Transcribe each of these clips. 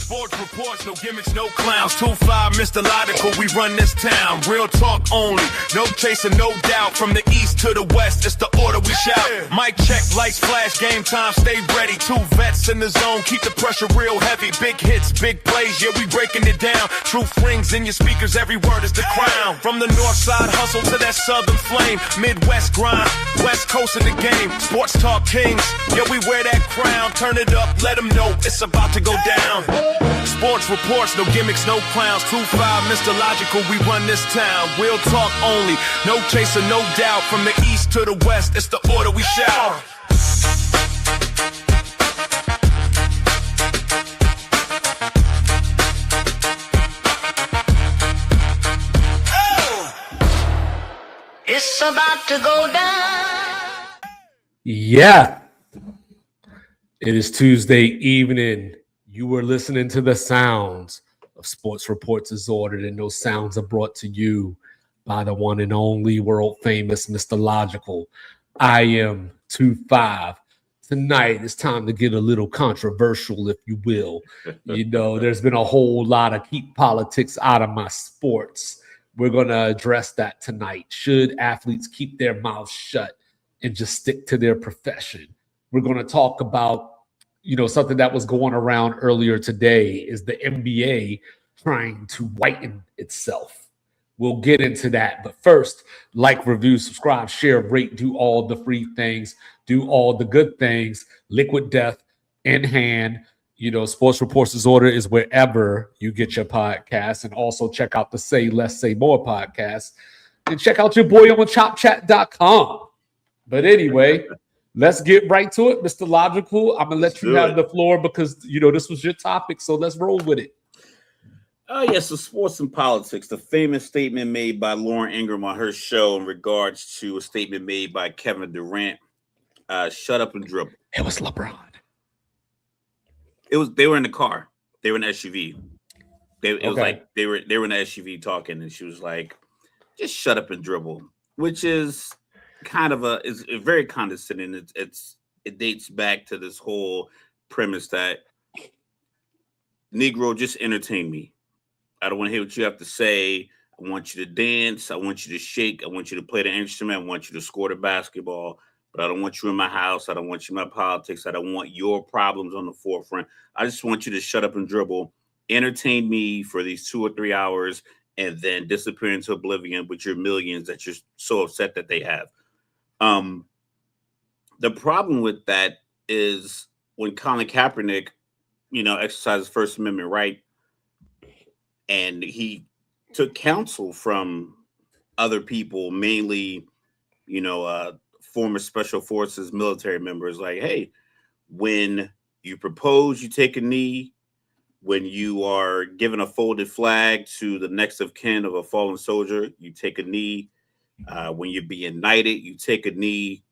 Sports reports, no gimmicks, no clowns. 2-5, Mr. Logical, we run this town. Real talk only, no chasing, no doubt. From the east to the west, it's the order we shout. Mic check, lights flash, game time, stay ready. 2 vets in the zone, keep the pressure real heavy. Big hits, big plays, yeah, we breaking it down. Truth rings in your speakers, every word is the crown. From the north side hustle to that southern flame. Midwest grind, west coast of the game. Sports talk kings, yeah, we wear that crown. Turn it up, let them know it's about to go down. Sports reports, no gimmicks, no clowns. 2-5, Mr. Logical, we run this town. Real talk only, no chaser, no doubt. From the east to the west, it's the order we shout. It's about to go down. Yeah. It is Tuesday evening. You were listening to the sounds of Sports Reports as ordered, and those sounds are brought to you by the one and only world famous Mr. Logical. I am 2-5. Tonight, it's time to get a little controversial, if you will. You know, there's been a whole lot of keep politics out of my sports. We're going to address that tonight. Should athletes keep their mouths shut and just stick to their profession? We're going to talk about, you know, something that was going around earlier today is the NBA trying to whiten itself. We'll get into that. But first, like, review, subscribe, share, rate, do all the free things, do all the good things. Liquid Death in hand. You know, Sports Reports Disorder is wherever you get your podcasts. And also check out the Say Less, Say More podcast. And check out your boy on chopchat.com. But anyway, let's get right to it, Mr. Logical. I'm going to let you have the floor because, you know, this was your topic. So let's roll with it. Yes, so sports and politics. The famous statement made by Lauren Ingram on her show in regards to a statement made by Kevin Durant. Shut up and dribble. It was LeBron. They were in the car. They were in the SUV. It was like they were in the SUV talking, and she was like, "Just shut up and dribble," which is kind of is very condescending. It dates back to this whole premise that Negro, just entertain me. I don't want to hear what you have to say. I want you to dance. I want you to shake. I want you to play the instrument. I want you to score the basketball. But I don't want you in my house. I don't want you in my politics. I don't want your problems on the forefront. I just want you to shut up and dribble, entertain me for these 2 or 3 hours, and then disappear into oblivion with your millions that you're so upset that they have. The problem with that is when Colin Kaepernick, you know, exercised his First Amendment right, and he took counsel from other people, mainly, you know, former special forces military members, like, hey, when you propose, you take a knee. When you are given a folded flag to the next of kin of a fallen soldier, you take a knee. When you're being knighted, you take a knee.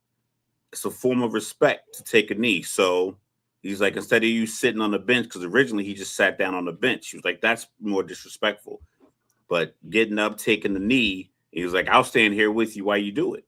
It's a form of respect to take a knee. So he's like, instead of you sitting on the bench, because originally he just sat down on the bench. He was like, that's more disrespectful. But getting up, taking the knee, he was like, I'll stand here with you while you do it.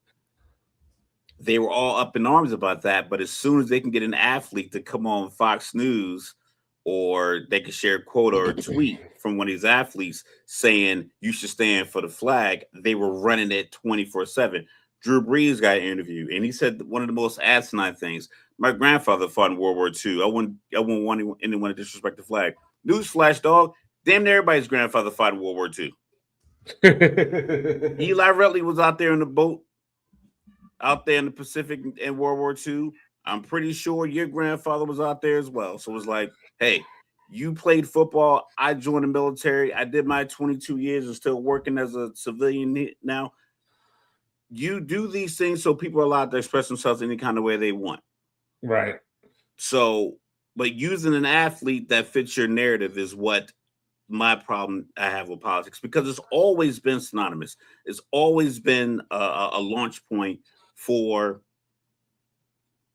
They were all up in arms about that. But as soon as they can get an athlete to come on Fox News, or they could share a quote or a tweet from one of these athletes saying you should stand for the flag, they were running it 24/7. Drew Brees got an interview, and he said one of the most asinine things. My grandfather fought in World War II. I wouldn't want anyone to disrespect the flag. Newsflash, dog. Damn near everybody's grandfather fought in World War II. Eli Rutledge was out there in the boat, out there in the Pacific in World War II. I'm pretty sure your grandfather was out there as well. So it was like, hey, you played football. I joined the military. I did my 22 years and still working as a civilian now. You do these things so people are allowed to express themselves any kind of way they want. Right. So, but using an athlete that fits your narrative is what my problem I have with politics, because it's always been synonymous. It's always been a launch point for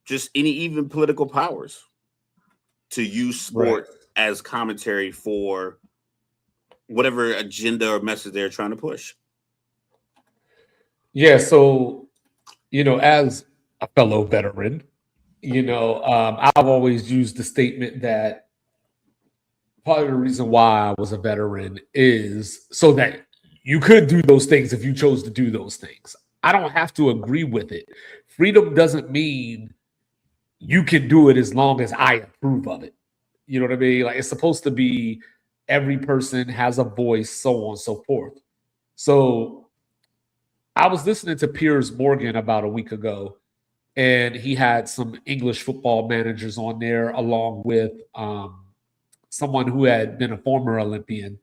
just any even political powers to use sport as commentary for whatever agenda or message they're trying to push. Yeah, so, you know, as a fellow veteran, you know, I've always used the statement that part of the reason why I was a veteran is so that you could do those things if you chose to do those things. I don't have to agree with it. Freedom doesn't mean you can do it as long as I approve of it. You know what I mean? Like it's supposed to be every person has a voice, so on and so forth. So I was listening to Piers Morgan about a week ago, and he had some English football managers on there, along with someone who had been a former Olympian.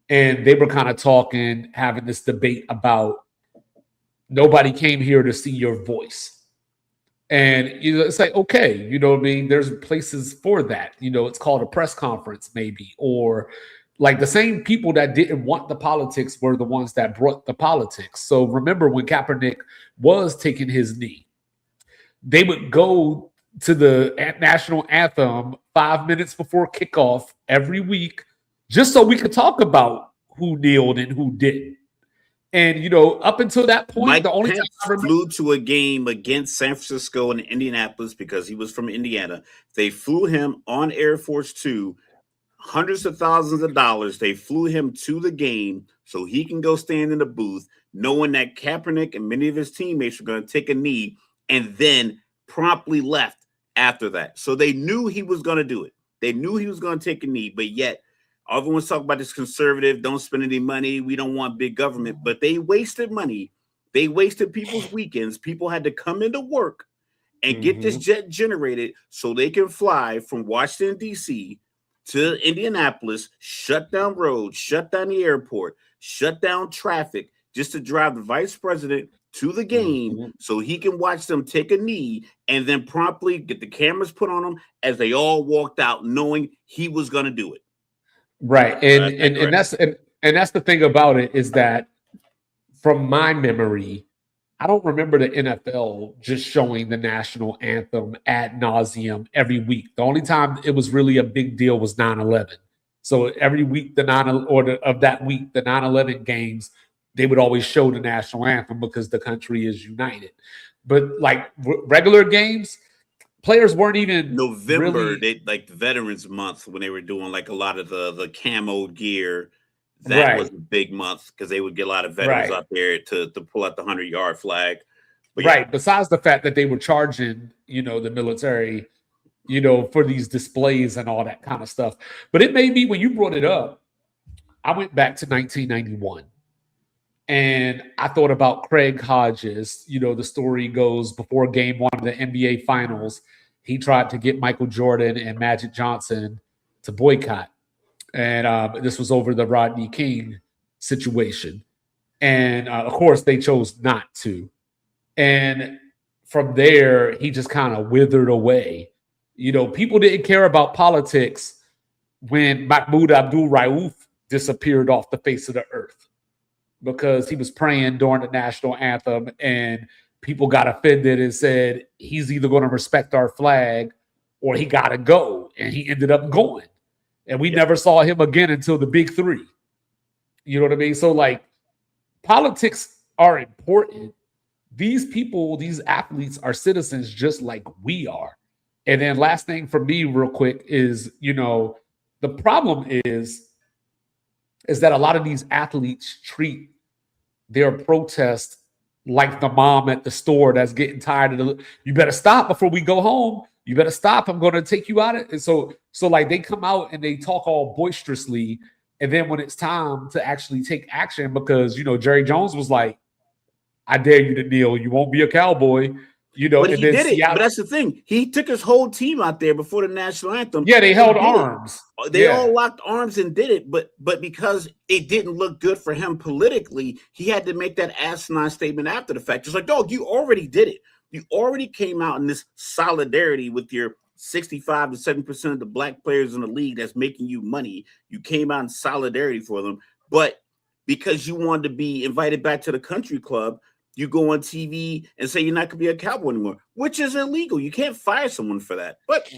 And they were kind of talking, having this debate about nobody came here to see your voice. And it's like, okay, you know what I mean? There's places for that. It's called a press conference, maybe, or like the same people that didn't want the politics were the ones that brought the politics. So remember when Kaepernick was taking his knee, they would go to the national anthem 5 minutes before kickoff every week, just so we could talk about who kneeled and who didn't. And up until that point, Mike the only Pence time I flew to a game against San Francisco and Indianapolis because he was from Indiana. They flew him on Air Force Two, hundreds of thousands of dollars. They flew him to the game so he can go stand in the booth, knowing that Kaepernick and many of his teammates were going to take a knee, and then promptly left after that. So they knew he was going to do it. They knew he was going to take a knee, but yet everyone's talking about this conservative, don't spend any money, we don't want big government, but they wasted money. They wasted people's weekends. People had to come into work and get this jet generated so they can fly from Washington, D.C. to Indianapolis, shut down roads, shut down the airport, shut down traffic, just to drive the vice president to the game so he can watch them take a knee and then promptly get the cameras put on them as they all walked out knowing he was going to do it. Right. And that's the thing about it is that from my memory, I don't remember the NFL just showing the national anthem ad nauseum every week. The only time it was really a big deal was 9/11. So every week, the 9/11 games, they would always show the national anthem because the country is united. But like regular games, players weren't even November, really, they like Veterans Month when they were doing like a lot of the camo gear. That was a big month because they would get a lot of veterans out there to pull out the 100-yard flag. But right. Besides the fact that they were charging, the military, for these displays and all that kind of stuff. But it made me, when you brought it up, I went back to 1991. And I thought about Craig Hodges. The story goes before game one of the NBA Finals, he tried to get Michael Jordan and Magic Johnson to boycott. And this was over the Rodney King situation. And of course, they chose not to. And from there, he just kind of withered away. People didn't care about politics when Mahmoud Abdul Rauf disappeared off the face of the earth because he was praying during the national anthem and people got offended and said he's either going to respect our flag or he got to go. And he ended up going. And we never saw him again until the big three. You know what I mean? So, like, politics are important. These people, these athletes are citizens just like we are. And then last thing for me real quick is, the problem is that a lot of these athletes treat their protest like the mom at the store that's getting tired of you better stop before we go home. You better stop. I'm going to take you out. And so like they come out and they talk all boisterously. And then when it's time to actually take action, because, Jerry Jones was like, I dare you to kneel. You won't be a cowboy. But he did it. But that's the thing. He took his whole team out there before the national anthem. Yeah, they held arms. They all locked arms and did it. But because it didn't look good for him politically, he had to make that asinine statement after the fact. Just like, dog, you already did it. You already came out in this solidarity with your 65 to 70% of the black players in the league that's making you money. You came out in solidarity for them. But because you wanted to be invited back to the country club, you go on TV and say you're not going to be a cowboy anymore, which is illegal. You can't fire someone for that. But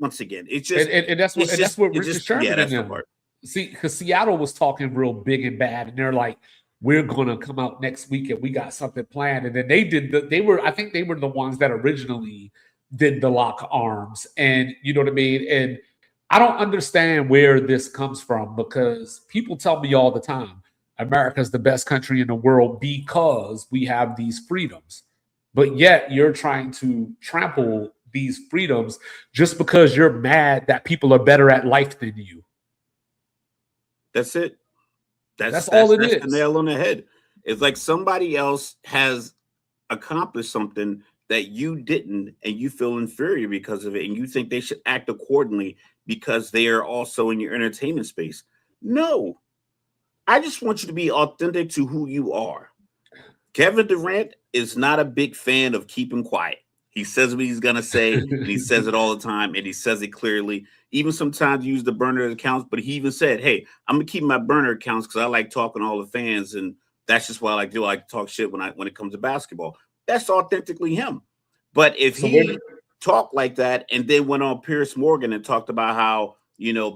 once again, it's just and that's what Richard Sherman that's and them. See, because Seattle was talking real big and bad, and they're like, we're going to come out next week and we got something planned. And then I think they were the ones that originally did the lock arms. And you know what I mean? And I don't understand where this comes from because people tell me all the time America's the best country in the world because we have these freedoms. But yet you're trying to trample these freedoms just because you're mad that people are better at life than you. That's it. That's all it That's the is. nail on the head. It's like somebody else has accomplished something that you didn't, and you feel inferior because of it, and you think they should act accordingly because they are also in your entertainment space. No, I just want you to be authentic to who you are. Kevin Durant is not a big fan of keeping quiet. He says what he's gonna say, and he says it all the time, and he says it clearly. Even sometimes use the burner accounts, but he even said, "Hey, I'm gonna keep my burner accounts because I like talking to all the fans, and that's just what I like to do. I like to talk shit when it comes to basketball. That's authentically him." But if So where he talked like that and then went on Pierce Morgan and talked about how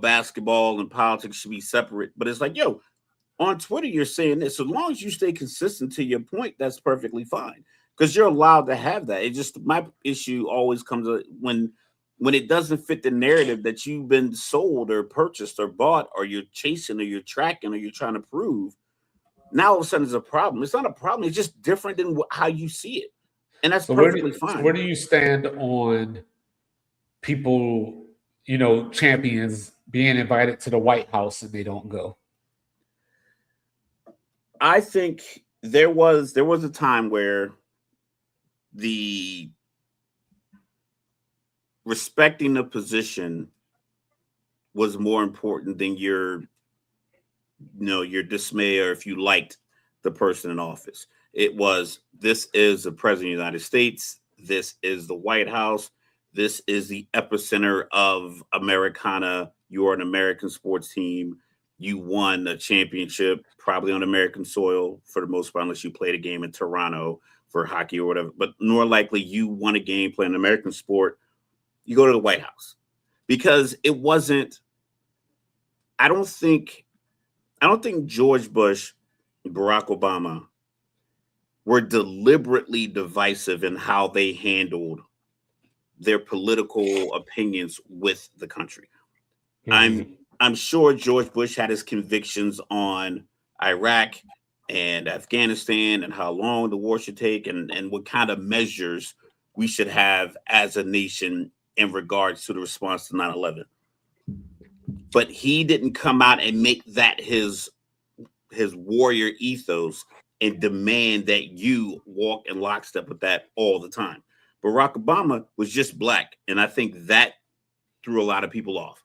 basketball and politics should be separate, but it's like, yo, on Twitter, you're saying this. As long as you stay consistent to your point, that's perfectly fine because you're allowed to have that. It just my issue always comes when it doesn't fit the narrative that you've been sold or purchased or bought or you're chasing or you're tracking or you're trying to prove. Now all of a sudden, it's a problem. It's not a problem. It's just different than how you see it, and that's perfectly where fine. do you stand on people, champions being invited to the White House and they don't go? I think there was a time where the respecting the position was more important than your dismay or if you liked the person in office. It was, this is the president of the United States, this is the White House, this is the epicenter of Americana. You are an American sports team. You won a championship probably on American soil for the most part, unless you played a game in Toronto for hockey or whatever. But more likely, you won a game playing an American sport. You go to the White House because it wasn't. I don't think George Bush, Barack Obama were deliberately divisive in how they handled their political opinions with the country. I'm Mhm. I'm sure George Bush had his convictions on Iraq and Afghanistan and how long the war should take and what kind of measures we should have as a nation in regards to the response to 9/11. But he didn't come out and make that his warrior ethos and demand that you walk in lockstep with that all the time. Barack Obama was just black, and I think that threw a lot of people off.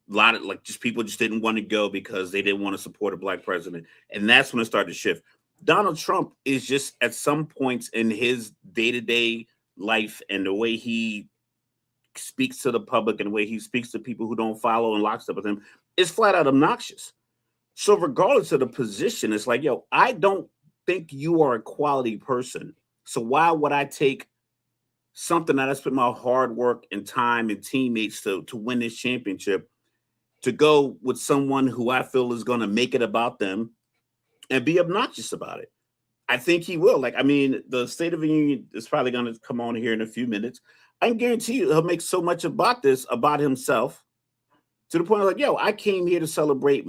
A lot of just people just didn't want to go because they didn't want to support a black president, and that's when it started to shift. Donald Trump is just at some points in his day to day life and the way he speaks to the public and the way he speaks to people who don't follow and lockstep with him is flat out obnoxious. So regardless of the position, it's like, yo, I don't think you are a quality person. So why would I take something that I spent my hard work and time and teammates to win this championship to go with someone who I feel is going to make it about them and be obnoxious about it? I think he will. Like, I mean, the State of the Union is probably going to come on here in a few minutes. I can guarantee you he'll make so much about this about himself to the point of like, yo, I came here to celebrate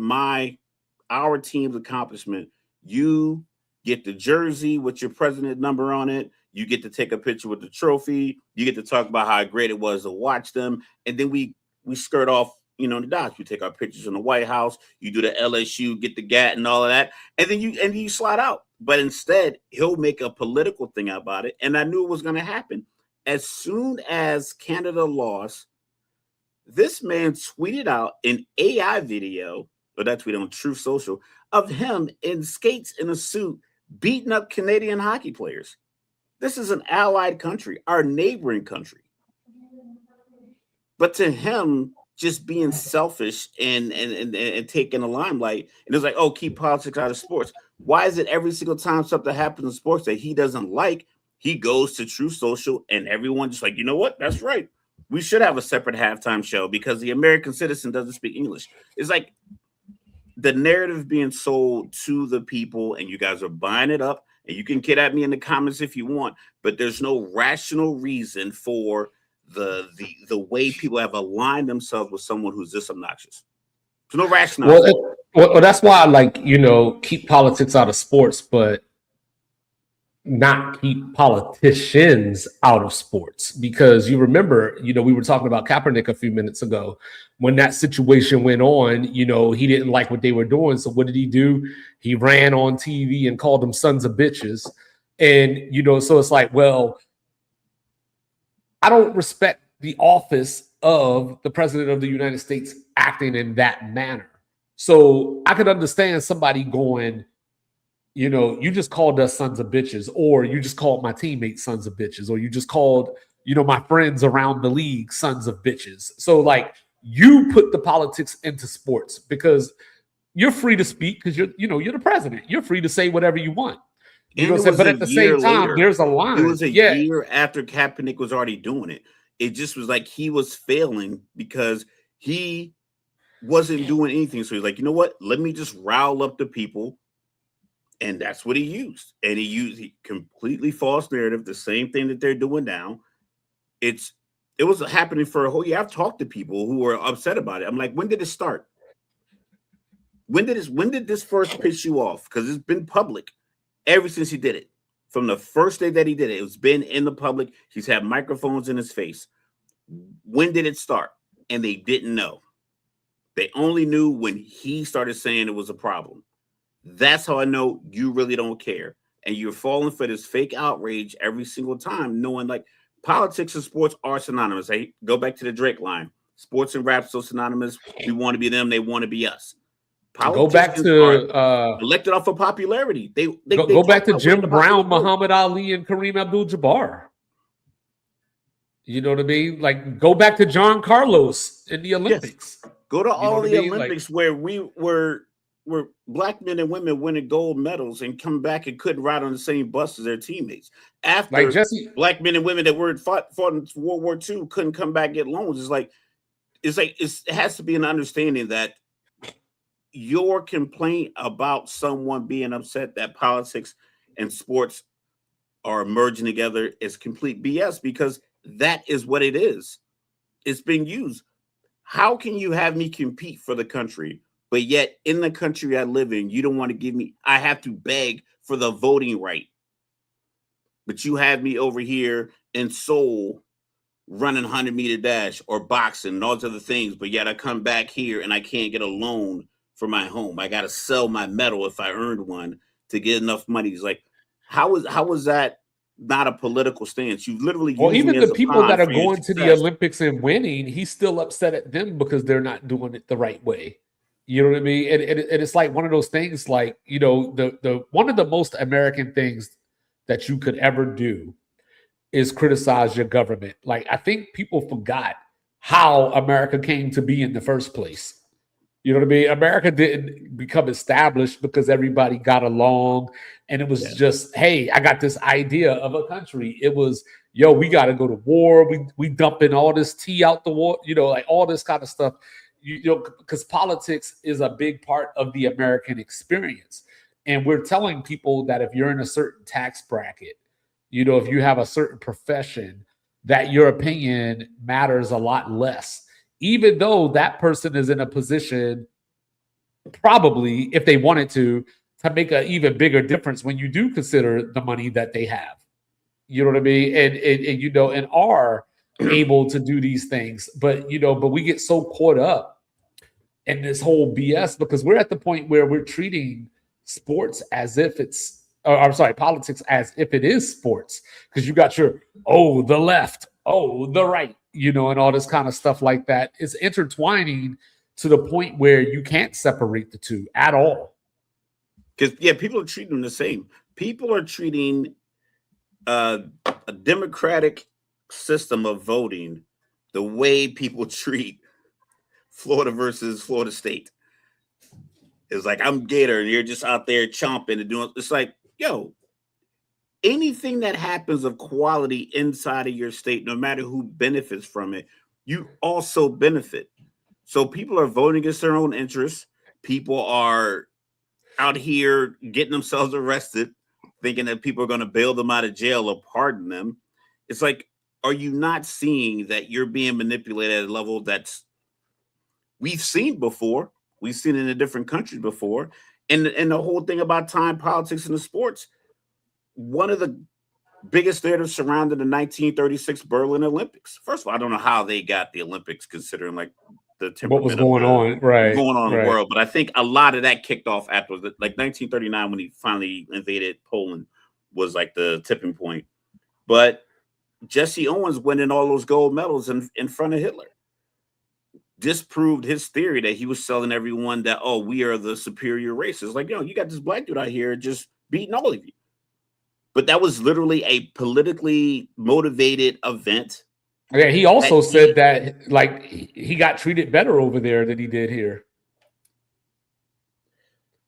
our team's accomplishment. You get the jersey with your president number on it. You get to take a picture with the trophy. You get to talk about how great it was to watch them, and then we skirt off. The dots. We take our pictures in the White House. You do the LSU, get the GAT, and all of that, and then you slide out. But instead, he'll make a political thing about it, and I knew it was going to happen. As soon as Canada lost, this man tweeted out an AI video, or that tweet on Truth Social, of him in skates in a suit beating up Canadian hockey players. This is an allied country, our neighboring country. But to him, just being selfish and taking the limelight, and it's like, oh, keep politics out of sports. Why is it every single time something happens in sports that he doesn't like, he goes to True Social and everyone just like, you know what? That's right. We should have a separate halftime show because the American citizen doesn't speak English. It's like the narrative being sold to the people, and you guys are buying it up. And you can get at me in the comments if you want, but there's no rational reason for the way people have aligned themselves with someone who's this obnoxious. There's no rationale. Well, that's why I like, keep politics out of sports, but not keep politicians out of sports. Because you remember, we were talking about Kaepernick a few minutes ago. When that situation went on, he didn't like what they were doing. So what did he do? He ran on TV and called them sons of bitches. And, so it's like, well, I don't respect the office of the president of the United States acting in that manner. So I could understand somebody going, you just called us sons of bitches, or you just called my teammates sons of bitches, or you just called, my friends around the league sons of bitches. So like, you put the politics into sports because you're free to speak because you're the president. You're free to say whatever you want. But at the same time, there's a line. It was a year after Kaepernick was already doing it. It just was like he was failing because he wasn't doing anything. So he's like, you know what? Let me just rile up the people. And that's what he used. And he used completely false narrative, the same thing that they're doing now. It was happening for a whole year. I've talked to people who were upset about it. I'm like, when did it start? When did this first piss you off? Because it's been public ever since he did it. From the first day that he did it, it's been in the public. He's had microphones in his face. When did it start? And they didn't know. They only knew when he started saying it was a problem. That's how I know you really don't care. And you're falling for this fake outrage every single time, knowing like politics and sports are synonymous. Hey, go back to the Drake line. Sports and rap so synonymous. We want to be them. They want to be us. Go back to elected off of popularity. They go back to Jim Brown, Muhammad Ali, and Kareem Abdul-Jabbar. You know what I mean? Like, go back to John Carlos in the Olympics. Yes. Go to all the Olympics where we were black men and women winning gold medals and come back and couldn't ride on the same bus as their teammates. After black men and women that were fought in World War II couldn't come back and get loans. It has to be an understanding that your complaint about someone being upset that politics and sports are merging together is complete BS, because that is what it is. It's being used. How can you have me compete for the country, but yet in the country I live in, you don't want to give me, I have to beg for the voting right. But you have me over here in Seoul running 100-meter dash or boxing and all those other things, but yet I come back here and I can't get a loan for my home. I got to sell my medal if I earned one to get enough money. It's like, how is that not a political stance? You literally, well, even the people that are going to the Olympics and winning, he's still upset at them because they're not doing it the right way. You know what I mean? And it's like one of those things, like, the one of the most American things that you could ever do is criticize your government. Like, I think people forgot how America came to be in the first place. You know what I mean? America didn't become established because everybody got along and it was just, hey, I got this idea of a country. It was, yo, we got to go to war. We dumping all this tea out the war, like all this kind of stuff, because politics is a big part of the American experience. And we're telling people that if you're in a certain tax bracket, if you have a certain profession, that your opinion matters a lot less. Even though that person is in a position, probably, if they wanted to make an even bigger difference when you do consider the money that they have. You know what I mean? And are able to do these things. But we get so caught up in this whole BS because we're at the point where we're treating sports as if it's, politics as if it is sports. Because you got the left, the right, and all this kind of stuff like that. It's intertwining to the point where you can't separate the two at all. Because, people are treating them the same. People are treating a democratic system of voting the way people treat Florida versus Florida State. It's like, I'm Gator and you're just out there chomping and doing, it's like, anything that happens of quality inside of your state, no matter who benefits from it, you also benefit. So people are voting against their own interests. People are out here getting themselves arrested, thinking that people are going to bail them out of jail or pardon them. It's like, are you not seeing that you're being manipulated at a level that's we've seen before? We've seen it in a different countries before. And the whole thing about time politics in the sports, one of the biggest theaters surrounding the 1936 Berlin Olympics. First of all, I don't know how they got the Olympics considering like the What was temperament of going on? Right. going on in the Right. world. But I think a lot of that kicked off after like 1939 when he finally invaded Poland was like the tipping point. But Jesse Owens winning all those gold medals in front of Hitler disproved his theory that he was selling everyone that, oh, we are the superior race. It's like, you got this black dude out here just beating all of you. But that was literally a politically motivated event. Yeah, he also said that like he got treated better over there than he did here.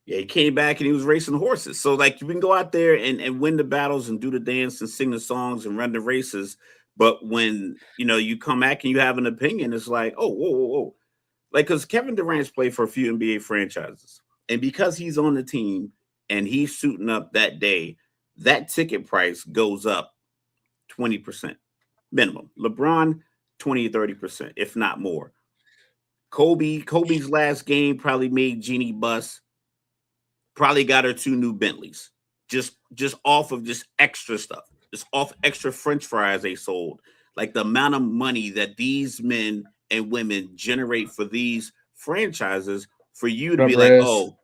Yeah, he came back and he was racing horses. So like you can go out there and win the battles and do the dance and sing the songs and run the races. But when you come back and you have an opinion, it's like, oh, whoa, whoa, whoa. Like, because Kevin Durant's played for a few NBA franchises. And because he's on the team and he's suiting up that day, that ticket price goes up 20% minimum. LeBron, 20 or 30%, if not more. Kobe's last game probably made Jeannie bust. Probably got her 2 new Bentleys. Just off of just extra stuff. Just off extra French fries they sold. Like the amount of money that these men and women generate for these franchises for you to be like, oh,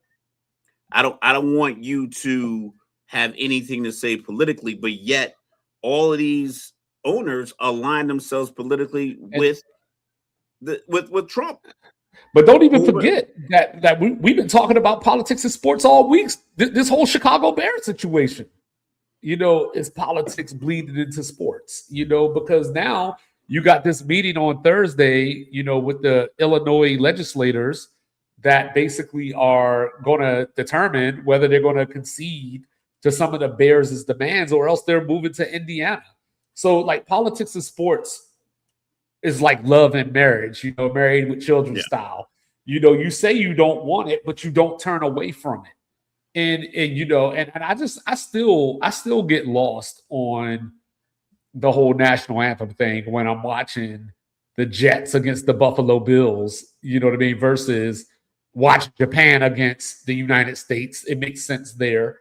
I don't want you to have anything to say politically, but yet all of these owners align themselves politically with Trump. But don't even forget that we've been talking about politics and sports all week. This whole Chicago Bears situation, is politics bleeding into sports, because now you got this meeting on Thursday, with the Illinois legislators that basically are going to determine whether they're going to concede to some of the Bears' demands or else they're moving to Indiana. So like politics and sports is like love and marriage, married with children style. You say you don't want it, but you don't turn away from it. And I still get lost on the whole national anthem thing when I'm watching the Jets against the Buffalo Bills, you know what I mean, versus watch Japan against the United States. It makes sense there.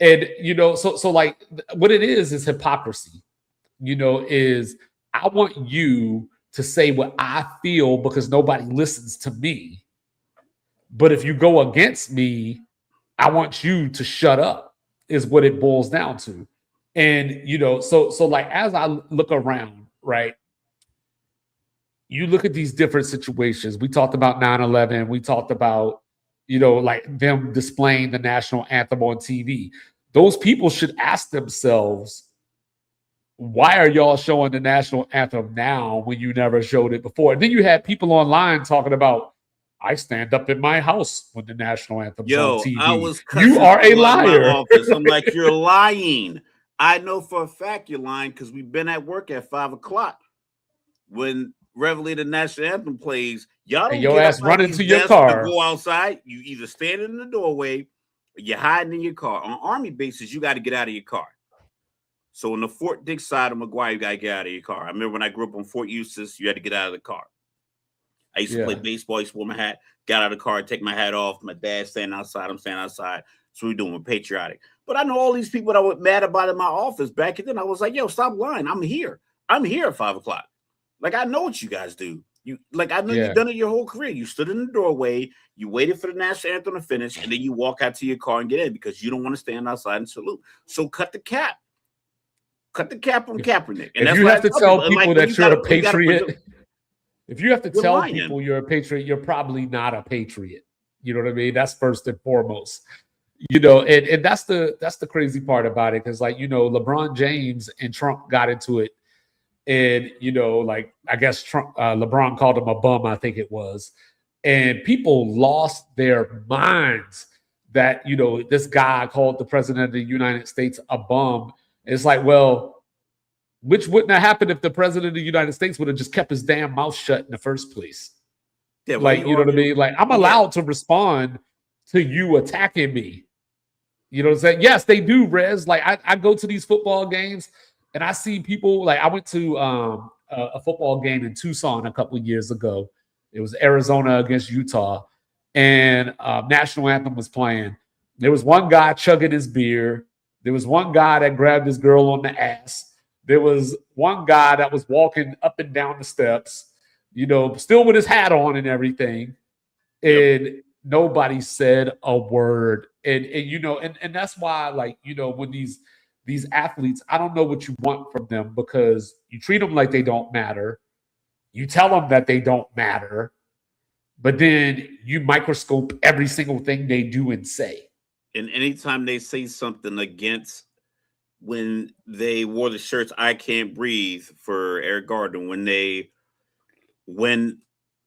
And, so like what it is hypocrisy, is I want you to say what I feel because nobody listens to me. But if you go against me, I want you to shut up is what it boils down to. And, so like, as I look around, right, you look at these different situations. We talked about 9/11. We talked about, like them displaying the national anthem on TV. Those people should ask themselves, why are y'all showing the national anthem now when you never showed it before? And then you had people online talking about, I stand up in my house when the national anthem's on TV. I was you are a liar. I'm like, you're lying. I know for a fact you're lying because we've been at work at 5:00 when Reveille the national anthem plays. Y'all don't your ass run into your car. To go outside. You either stand in the doorway or you're hiding in your car. On Army bases, you got to get out of your car. So on the Fort Dix side of McGuire, you got to get out of your car. I remember when I grew up on Fort Eustis, you had to get out of the car. I used to play baseball. I used to wear my hat, got out of the car, take my hat off. My dad's standing outside. I'm standing outside. So we're doing patriotic. But I know all these people that were mad about in my office back then. I was like, yo, stop lying. I'm here. I'm here at 5:00. Like, I know what you guys do. I know you've done it your whole career. You stood in the doorway. You waited for the national anthem to finish. And then you walk out to your car and get in because you don't want to stand outside and salute. So cut the cap. Cut the cap on Kaepernick. And if you have to tell people that you're a patriot, if you have to tell people you're a patriot, you're probably not a patriot. You know what I mean? That's first and foremost. And that's the crazy part about it. Because LeBron James and Trump got into it. And, I guess Trump, LeBron called him a bum, I think it was. And people lost their minds that, this guy called the president of the United States a bum. It's like, well, which wouldn't have happened if the president of the United States would have just kept his damn mouth shut in the first place. Yeah, well, you know what I mean? Like, I'm allowed to respond to you attacking me. You know what I'm saying? Yes, they do, Rez. Like, I go to these football games And I see people like I went to a football game in Tucson a couple of years ago. It was Arizona against Utah, and national anthem was playing. There was one guy chugging his beer. There was one guy that grabbed his girl on the ass. There was one guy that was walking up and down the steps, still with his hat on and everything. Yep. And nobody said a word. And that's why, like, when these athletes, I don't know what you want from them, because you treat them like they don't matter. You tell them that they don't matter, but then you microscope every single thing they do and say. And anytime they say something against, when they wore the shirts "I Can't Breathe" for Eric Gardner, when it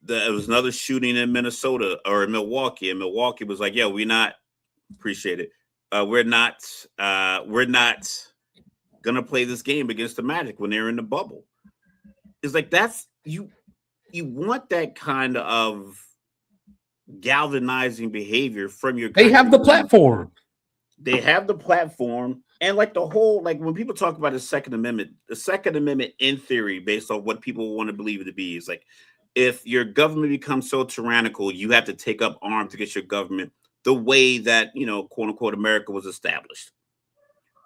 was another shooting in Minnesota or in Milwaukee, and Milwaukee was like, "Yeah, appreciate it. We're not gonna play this game against the Magic when they're in the bubble." It's like, that's you want that kind of galvanizing behavior from your country. They have the platform. They have the platform. And like the whole, like when people talk about the Second Amendment in theory, based on what people want to believe it to be, is like, if your government becomes so tyrannical, you have to take up arms against your government, the way that, quote unquote, America was established.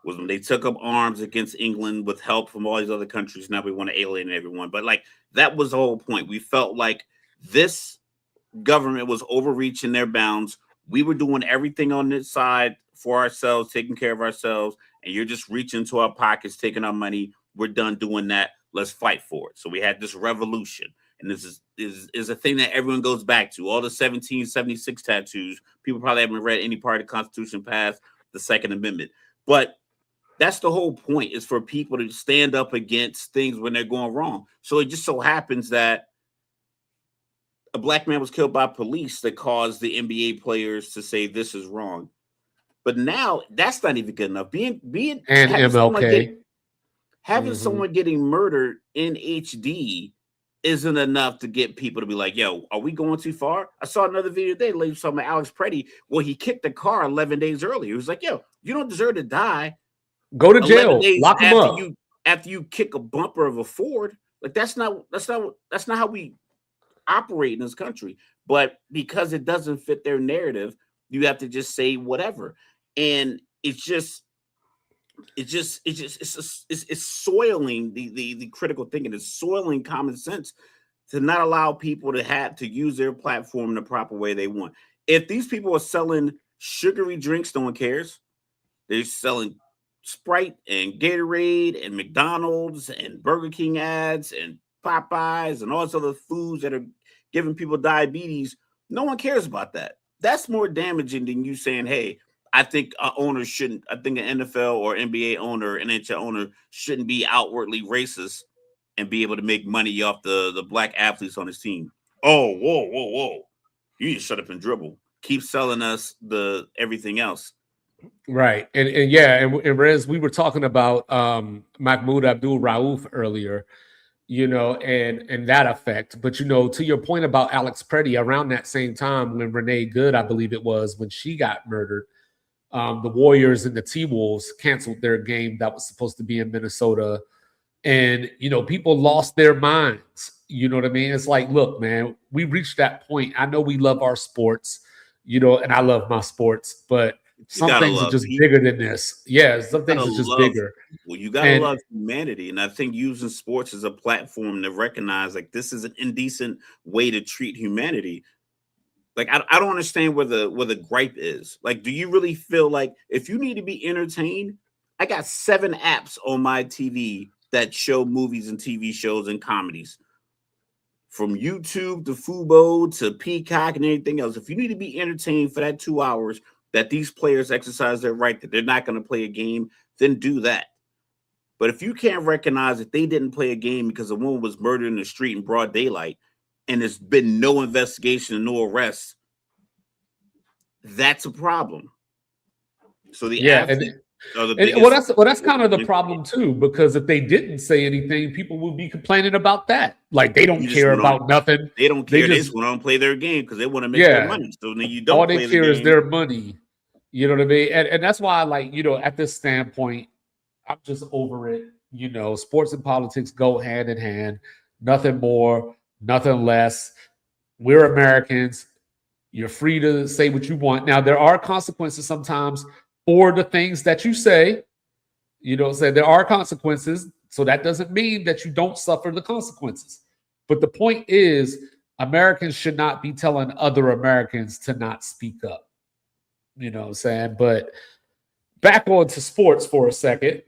Was when they took up arms against England with help from all these other countries. Now we want to alienate everyone. But like, that was the whole point. We felt like this government was overreaching their bounds. We were doing everything on this side for ourselves, taking care of ourselves, and you're just reaching into our pockets, taking our money. We're done doing that. Let's fight for it. So we had this revolution. And this is a thing that everyone goes back to. All the 1776 tattoos. People probably haven't read any part of the Constitution past the Second Amendment. But that's the whole point, is for people to stand up against things when they're going wrong. So it just so happens that a black man was killed by police that caused the NBA players to say this is wrong. But now that's not even good enough. Being and MLK having someone getting murdered in HD isn't enough to get people to be like, "Yo, are we going too far?" I saw another video today, lady talking about Alex Preddy. Well, he kicked the car 11 days earlier. He was like, "Yo, you don't deserve to die. Go to jail. Lock him up." After you kick a bumper of a Ford, like that's not how we operate in this country. But because it doesn't fit their narrative, you have to just say whatever. And it's soiling the critical thinking. It's soiling common sense to not allow people to use their platform the proper way they want. If these people are selling sugary drinks, no one cares. They're selling Sprite and Gatorade and McDonald's and Burger King ads and Popeyes and all these other foods that are giving people diabetes. No one cares about that. That's more damaging than you saying, "Hey, I think an NFL or NBA owner, NHL owner shouldn't be outwardly racist and be able to make money off the black athletes on his team." Oh, whoa. You need to shut up and dribble. Keep selling us the everything else. Right. And Rez, we were talking about Mahmoud Abdul Rauf earlier, and that effect. But, to your point about Alex Preddy, around that same time when Renee Good, I believe it was, when she got murdered, the Warriors and the T-Wolves canceled their game that was supposed to be in Minnesota. And, people lost their minds. You know what I mean? It's like, look, man, we reached that point. I know we love our sports, and I love my sports, but some things are just bigger than this. Yeah, some things are just bigger. Well, you gotta love humanity. And I think using sports as a platform to recognize, like, this is an indecent way to treat humanity. Like, I don't understand where the gripe is. Like, do you really feel like if you need to be entertained, I got 7 apps on my TV that show movies and TV shows and comedies. From YouTube to Fubo to Peacock and anything else. If you need to be entertained for that 2 hours, that these players exercise their right that they're not going to play a game, then do that. But if you can't recognize that they didn't play a game because a woman was murdered in the street in broad daylight and there's been no investigation and no arrests, that's a problem. So that's kind of the problem too, because if they didn't say anything, people would be complaining about that. Like, they don't care about nothing. They don't care. They just want to play their game because they want to make their money. So then you don't. All they care is their money. You know what I mean? And that's why, like, at this standpoint, I'm just over it. Sports and politics go hand in hand. Nothing more, nothing less. We're Americans. You're free to say what you want. Now, there are consequences sometimes for the things that you say. There are consequences. So that doesn't mean that you don't suffer the consequences. But the point is, Americans should not be telling other Americans to not speak up. You know what I'm saying? But back on to sports for a second.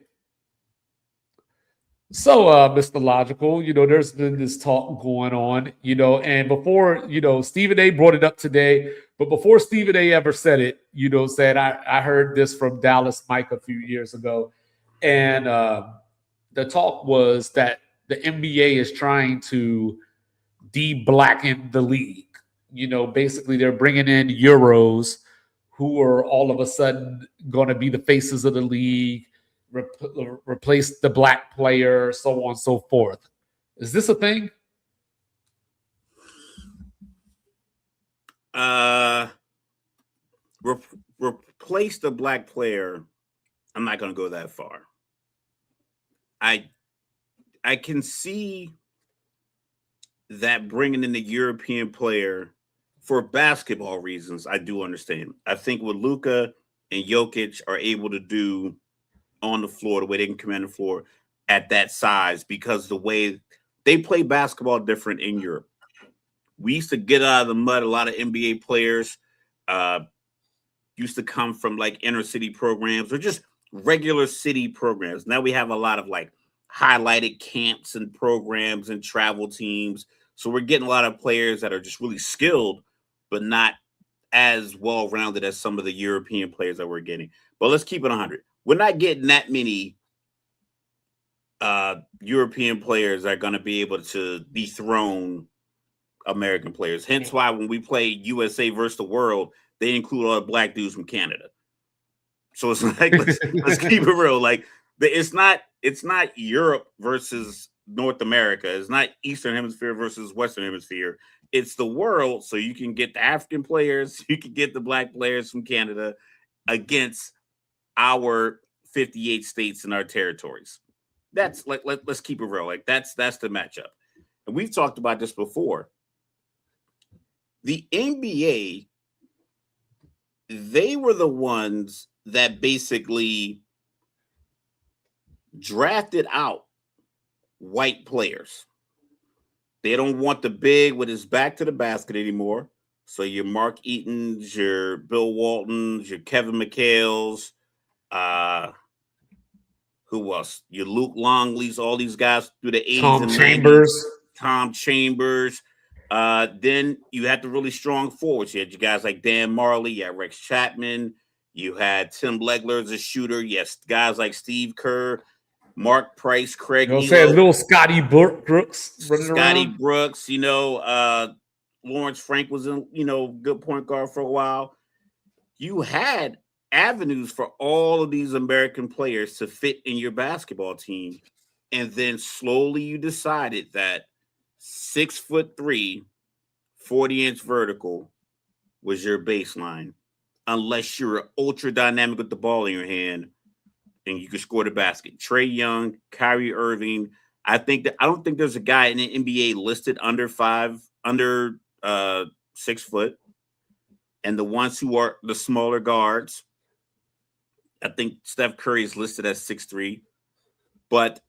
So, Mr. Logical, there's been this talk going on, and before, Stephen A brought it up today, but before Stephen A ever said it, said, I heard this from Dallas Mike a few years ago. And the talk was that the NBA is trying to de-blacken the league. Basically they're bringing in Euros who are all of a sudden going to be the faces of the league, replace the black player, so on and so forth. Is this a thing? Replace the black player. I'm not going to go that far. I can see that bringing in the European player for basketball reasons, I do understand. I think what Luka and Jokic are able to do on the floor, the way they can command the floor at that size, because the way they play basketball different in Europe. We used to get out of the mud. A lot of NBA players used to come from like inner city programs or just regular city programs. Now we have a lot of like highlighted camps and programs and travel teams. So we're getting a lot of players that are just really skilled, but not as well-rounded as some of the European players that we're getting. But let's keep it 100. We're not getting that many European players that are going to be able to dethrone American players. Hence why when we play USA versus the world, they include all the black dudes from Canada. So it's like, let's keep it real. Like it's not Europe versus North America. It's not Eastern Hemisphere versus Western Hemisphere. It's the world. So you can get the African players, you can get the black players from Canada against our 58 states and our territories. That's like, let's keep it real. Like that's the matchup. And we've talked about this before. The NBA, they were the ones that basically drafted out white players. They don't want the big with his back to the basket anymore. So your Mark Eatons, your Bill Waltons, your Kevin McHale's, who else? Your Luke Longleys, all these guys through the 80s and 90s. Tom Chambers. Then you had the really strong forwards. You had you guys like Dan Marley, you had Rex Chapman, you had Tim Legler as a shooter. Yes, guys like Steve Kerr, Mark Price, Craig. Little Scotty Brooks running Scotty around. Brooks, Lawrence Frank was in, good point guard for a while. You had avenues for all of these American players to fit in your basketball team. And then slowly you decided that 6'3", 40-inch vertical was your baseline, unless you're ultra dynamic with the ball in your hand and you can score the basket. Trae Young, Kyrie Irving. I don't think there's a guy in the NBA listed under 6 foot. And the ones who are the smaller guards, I think Steph Curry is listed as 6'3". But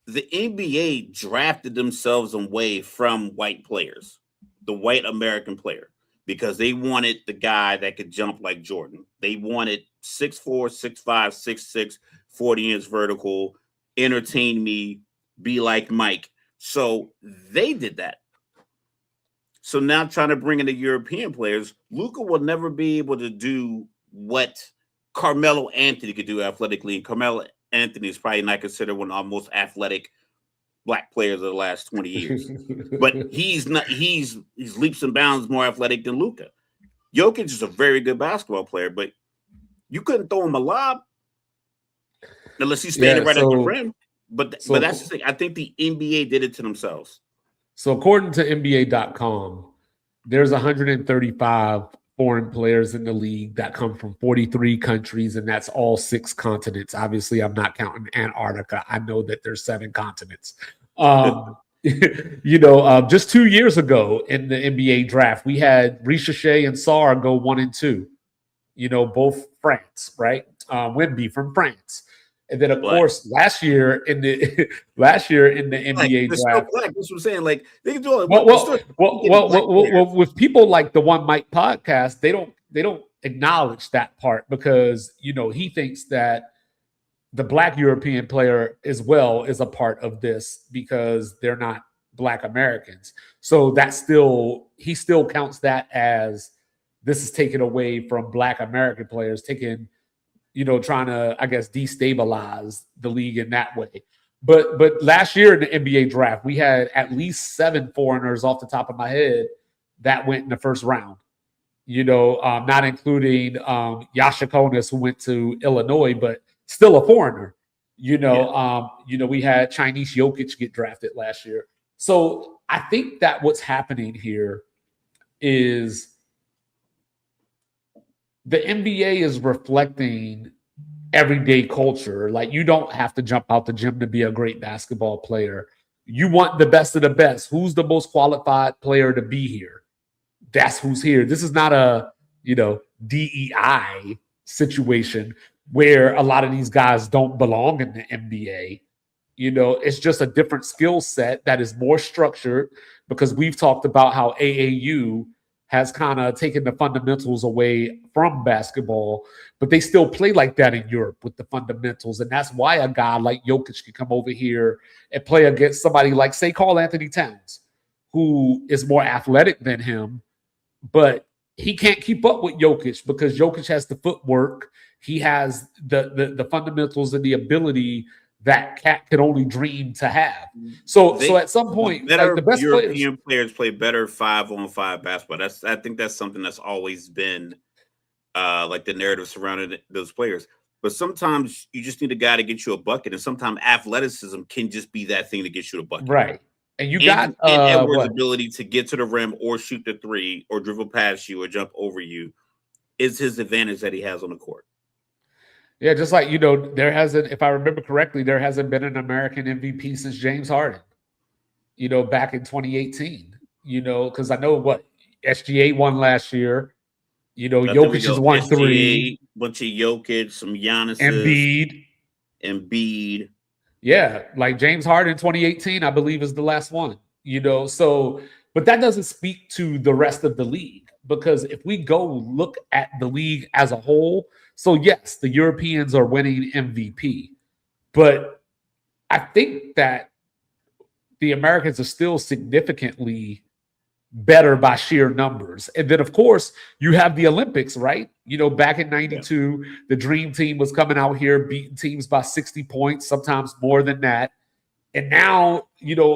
the NBA drafted themselves away from white players, the white American player, because they wanted the guy that could jump like Jordan. They wanted 6'4", 6'5", 6'6", 40-inch vertical, entertain me, be like Mike. So they did that. So now trying to bring in the European players, Luka will never be able to do what Carmelo Anthony could do athletically. And Carmelo Anthony is probably not considered one of the most athletic black players of the last 20 years. But he's leaps and bounds more athletic than Luka. Jokic is a very good basketball player, but you couldn't throw him a lob unless he's standing right at the rim. But that's the thing. I think the NBA did it to themselves. So according to NBA.com, there's 135 foreign players in the league that come from 43 countries, and that's all 6 continents. Obviously, I'm not counting Antarctica. I know that there's 7 continents. Just 2 years ago in the NBA draft, we had Ricochet and Sarr go 1 and 2. Both France, right? Wemby from France. And then, of course, last year in the NBA draft, black. That's what I'm saying. Like they can do it. With people like the One Mic podcast, they don't acknowledge that part because he thinks that the Black European player as well is a part of this because they're not Black Americans. So he still counts that as this is taken away from Black American players, trying to, I guess, destabilize the league in that way. But last year in the NBA draft, we had at least 7 foreigners off the top of my head that went in the first round. Not including Yashakonis, who went to Illinois, but still a foreigner. We had Chinese Jokic get drafted last year. So I think that what's happening here is the NBA is reflecting everyday culture. Like, you don't have to jump out the gym to be a great basketball player. You want the best of the best. Who's the most qualified player to be here? That's who's here. This is not a, DEI situation where a lot of these guys don't belong in the NBA. It's just a different skill set that is more structured because we've talked about how AAU has kind of taken the fundamentals away from basketball, but they still play like that in Europe with the fundamentals. And that's why a guy like Jokic can come over here and play against somebody like, say, Karl Anthony Towns, who is more athletic than him, but he can't keep up with Jokic because Jokic has the footwork. He has the fundamentals and the ability that Cat could only dream to have. So at some point, the best European players play better 5-on-5 basketball. I think that's something that's always been like the narrative surrounding those players. But sometimes you just need a guy to get you a bucket, and sometimes athleticism can just be that thing to get you a bucket. Right. And you got Edwards' ability to get to the rim or shoot the 3 or dribble past you or jump over you is his advantage that he has on the court. Yeah, just like, there hasn't, if I remember correctly, there hasn't been an American MVP since James Harden, back in 2018, because I know SGA won last year. Jokic has won 3. Bunch of Jokic, some Giannis, Embiid. Yeah, like James Harden 2018, I believe, is the last one. So, but that doesn't speak to the rest of the league, because if we go look at the league as a whole, so yes, the Europeans are winning MVP, but I think that the Americans are still significantly better by sheer numbers. And then, of course, you have the Olympics, right? Back in 92, the Dream Team was coming out here, beating teams by 60 points, sometimes more than that. And now,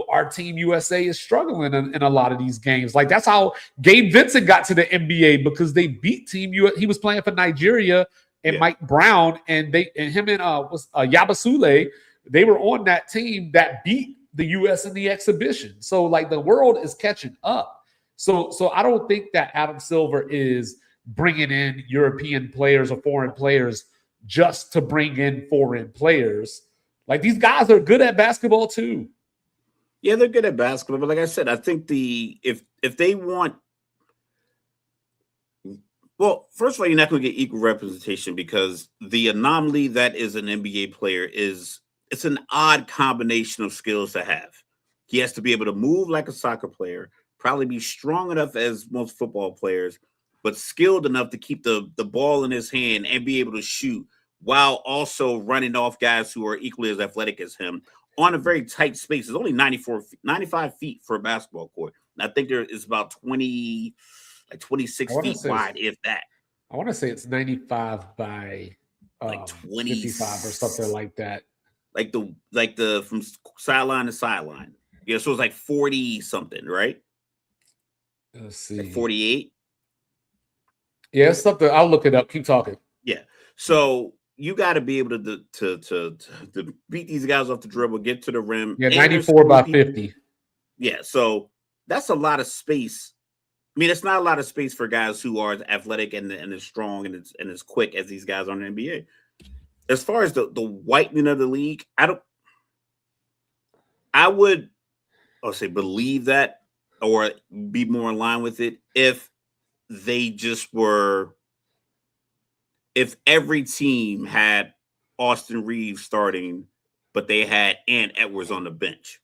our team USA is struggling in a lot of these games. Like, that's how Gabe Vincent got to the NBA, because they beat Team USA. He was playing for Nigeria, and Mike Brown, and him and Yabasule, they were on that team that beat the US in the exhibition. So, like, the world is catching up. So I don't think that Adam Silver is bringing in European players or foreign players just to bring in foreign players. Like, these guys are good at basketball too. Yeah, they're good at basketball, but like I said, I think if they want, well, first of all, you're not going to get equal representation, because the anomaly that is an NBA player it's an odd combination of skills to have. He has to be able to move like a soccer player, probably be strong enough as most football players, but skilled enough to keep the ball in his hand and be able to shoot, while also running off guys who are equally as athletic as him on a very tight space. It's only 95 feet for a basketball court. And I think there is about 26 feet wide, if that. I want to say it's 95 by like 25 or something like that. Like the from sideline to sideline. Yeah, so it's like 40 something, right? Let's see. Like 48. Yeah, it's something. I'll look it up. Keep talking. Yeah. So you got to be able to beat these guys off the dribble, get to the rim. Yeah, 94 by 50. Yeah, so that's a lot of space, mean, it's not a lot of space for guys who are as athletic and as strong and as quick as these guys are in the NBA. As far as the whitening of the league, I would, I'll say, believe that or be more in line with it if they just were, if every team had Austin Reeves starting, but they had Ant Edwards on the bench.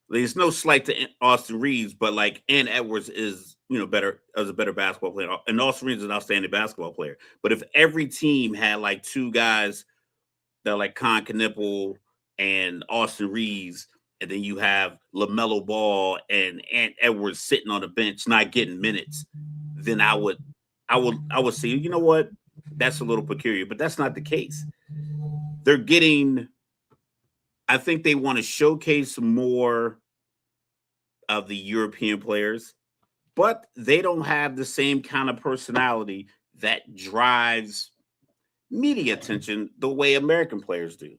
There's no slight to Austin Reeves, but like Ant Edwards is, better as a better basketball player, and Austin Reeves is an outstanding basketball player. But if every team had like two guys that are like Con Knipple and Austin Reeves, and then you have LaMelo Ball and Ant Edwards sitting on the bench not getting minutes, then I would say, you know what, that's a little peculiar, but that's not the case. They're getting, I think they want to showcase more of the European players, but they don't have the same kind of personality that drives media attention the way American players do.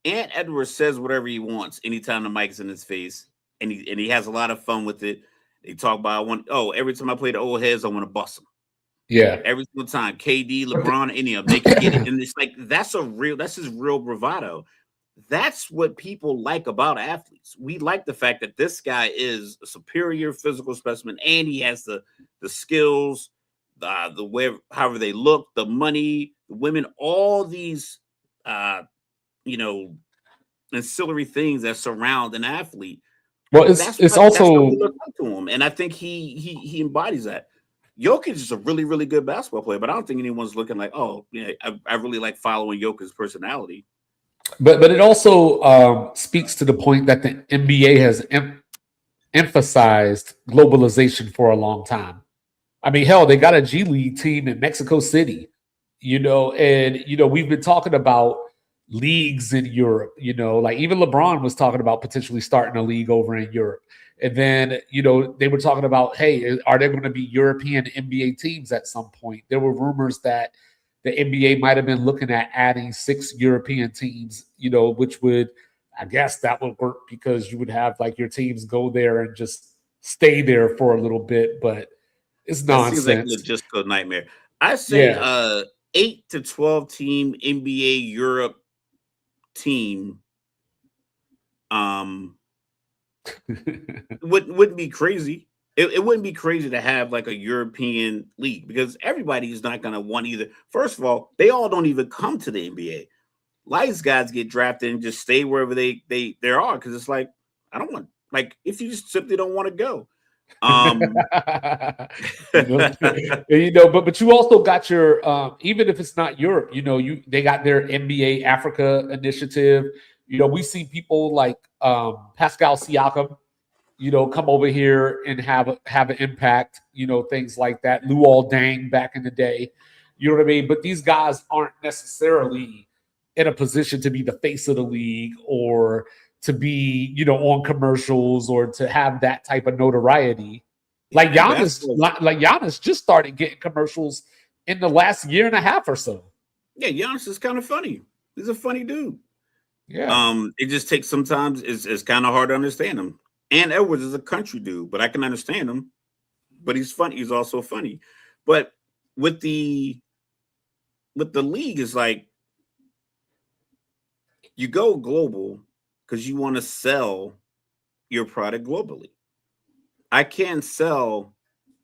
Ant Edwards says whatever he wants anytime the mic's in his face, and he has a lot of fun with it. They talk about every time I play the old heads, I want to bust them. Yeah. Every single time, KD, LeBron, any of them, they can get it. And it's like, that's his real bravado. That's what people like about athletes. We like the fact that this guy is a superior physical specimen, and he has the skills, the way, however they look, the money, the women, all these, ancillary things that surround an athlete. Well, it's also that's to him, and I think he embodies that. Jokic is a really, really good basketball player, but I don't think anyone's looking like, oh, yeah, I really like following Jokic's personality. But it also speaks to the point that the NBA has emphasized globalization for a long time. I mean, hell, they got a G League team in Mexico City, and we've been talking about leagues in Europe, like even LeBron was talking about potentially starting a league over in Europe. And then, they were talking about, hey, are there going to be European NBA teams at some point? There were rumors that the NBA might have been looking at adding 6 European teams, which would, I guess that would work because you would have like your teams go there and just stay there for a little bit, but it's nonsense. That seems like a logistical nightmare. I say 8 to 12 team NBA Europe team wouldn't be crazy. It wouldn't be crazy to have like a European league because everybody is not going to want either. First of all, they all don't even come to the NBA. A lot of these guys get drafted and just stay wherever they are because it's like, I don't want, like, if you just simply don't want to go. But you also got your even if it's not Europe, they got their NBA Africa initiative. We see people like Pascal Siakam, come over here and have an impact, things like that. Luol Deng back in the day, you know what I mean? But these guys aren't necessarily in a position to be the face of the league or to be, on commercials or to have that type of notoriety. Like Giannis just started getting commercials in the last year and a half or so. Yeah, Giannis is kind of funny. He's a funny dude. Yeah. It just takes sometimes it's kind of hard to understand him. And Edwards is a country dude, but I can understand him. But he's funny. He's also funny. But with the league, is like you go global because you want to sell your product globally. I can't sell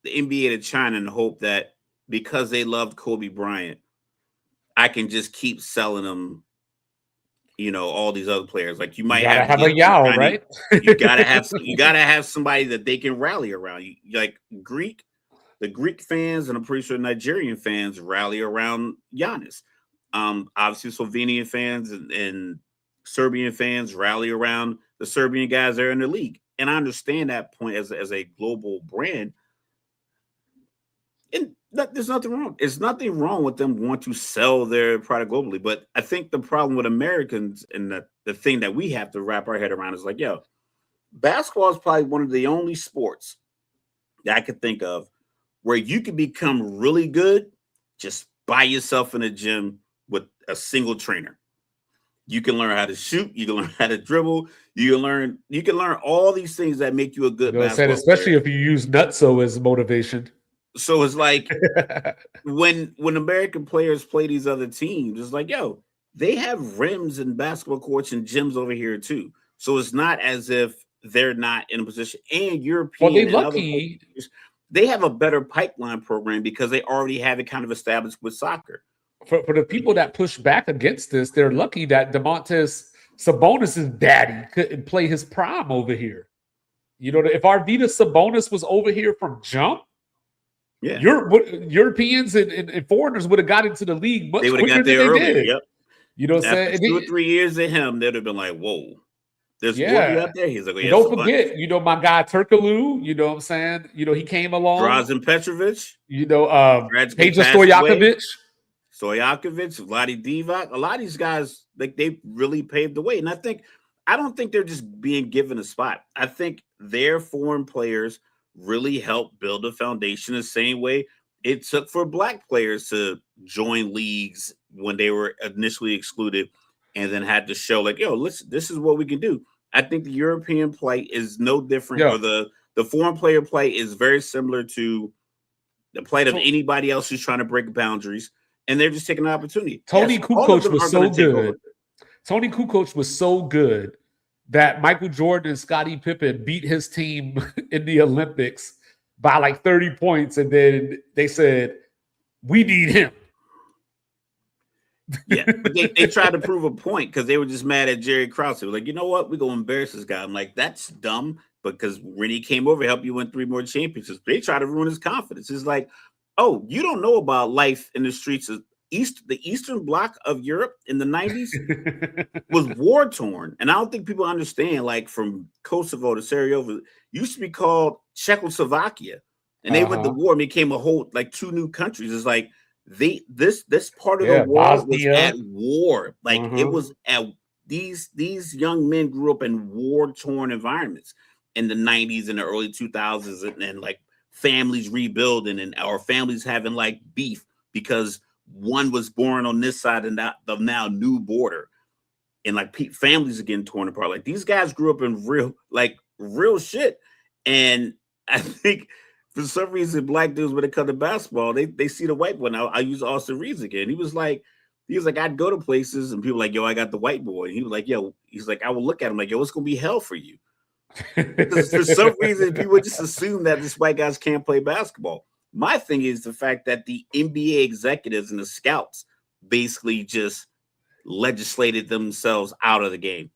the NBA to China and hope that because they loved Kobe Bryant, I can just keep selling them, all these other players. Like you might have a Yao, right? you gotta have somebody that they can rally around. The Greek fans and I'm pretty sure Nigerian fans rally around Giannis. Obviously Slovenian fans and Serbian fans rally around the Serbian guys that are in the league. And I understand that point as a global brand. And there's nothing wrong. There's nothing wrong with them want to sell their product globally. But I think the problem with Americans and the thing that we have to wrap our head around is like, basketball is probably one of the only sports that I could think of where you can become really good just by yourself in a gym with a single trainer. You can learn how to shoot. You can learn how to dribble. You can learn all these things that make you a good what I'm saying? basketball Especially player. if you use nutso as motivation. So it's like when American players play these other teams, it's like, yo, they have rims and basketball courts and gyms over here too. So it's not as if they're not in a position. And Well, they European and other lucky countries, they have a better pipeline program because they already have it kind of established with soccer. for the people that push back against this. They're lucky that Demontis Sabonis' daddy couldn't play his prime over here. You know, if Arvydas Sabonis was over here from jump, Yeah, Europeans and foreigners would have got into the league much they would have quicker got than there they earlier. did. Yep. You know what I'm After saying? 2 or 3 years of him, they'd have been like, whoa, there's more of you Yeah. out there. He's like, oh, And yeah, don't forget, you know, my guy Turkaloo, you know what I'm saying? You know, he came along. Drazen Petrovic, You know, tragically Peja passed away. Stojakovic. Stojakovic, Vlade Divac, a lot of these guys, like they really paved the way. And I don't think they're just being given a spot. I think their foreign players really helped build a foundation the same way it took for black players to join leagues when they were initially excluded and then had to show like, yo, listen, this is what we can do. I think the European play is no different, Yeah. or the foreign player play is very similar to the play of anybody else who's trying to break boundaries, and they're just taking an opportunity. Tony Yes, all of Kukoc them was are so gonna take good. over. Tony Kukoc was so good that Michael Jordan and Scottie Pippen beat his team in the Olympics by like 30 points. And then they said, we need him. Yeah, but they tried to prove a point because they were just mad at Jerry Krause. They were like, you know what? We're going to embarrass this guy. I'm like, that's dumb because when he came over, helped you win 3 more championships. They try to ruin his confidence. It's like, oh, you don't know about life in the streets of the Eastern Bloc of Europe in the 90s was war torn. And I don't think people understand, like from Kosovo to Sarajevo, used to be called Czechoslovakia. And they went to war and became a whole, like 2 new countries. It's like, this part of the world was at war. Like it was at these young men grew up in war-torn environments in the 90s and the early 2000s, and like families rebuilding and our families having like beef because one was born on this side and that the now new border, and like families are getting torn apart. Like these guys grew up in real shit. And I think for some reason, black dudes, when it comes to basketball, they see the white one. I use Austin Reeves again. He was like, I'd go to places and people were like, yo, I got the white boy. And he was like, yo, he's like, I will look at him like, yo, it's gonna be hell for you. Because for some reason, people just assume that this white guys can't play basketball. My thing is the fact that the NBA executives and the scouts basically just legislated themselves out of the game.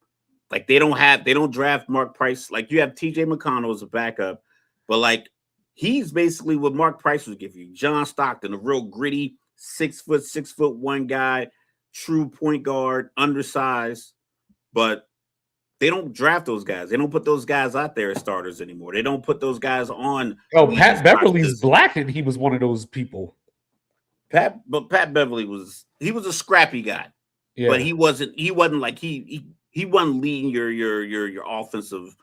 Like they don't draft Mark Price. Like you have TJ McConnell as a backup, but like he's basically what Mark Price would give you. John Stockton, a real gritty 6'1" guy, true point guard, undersized, but they don't draft those guys. They don't put those guys out there as starters anymore. They don't put those guys on. Oh, Pat Beverly's black, and he was one of those people. Pat Beverly was a scrappy guy, but he wasn't like he wasn't leading your offensive.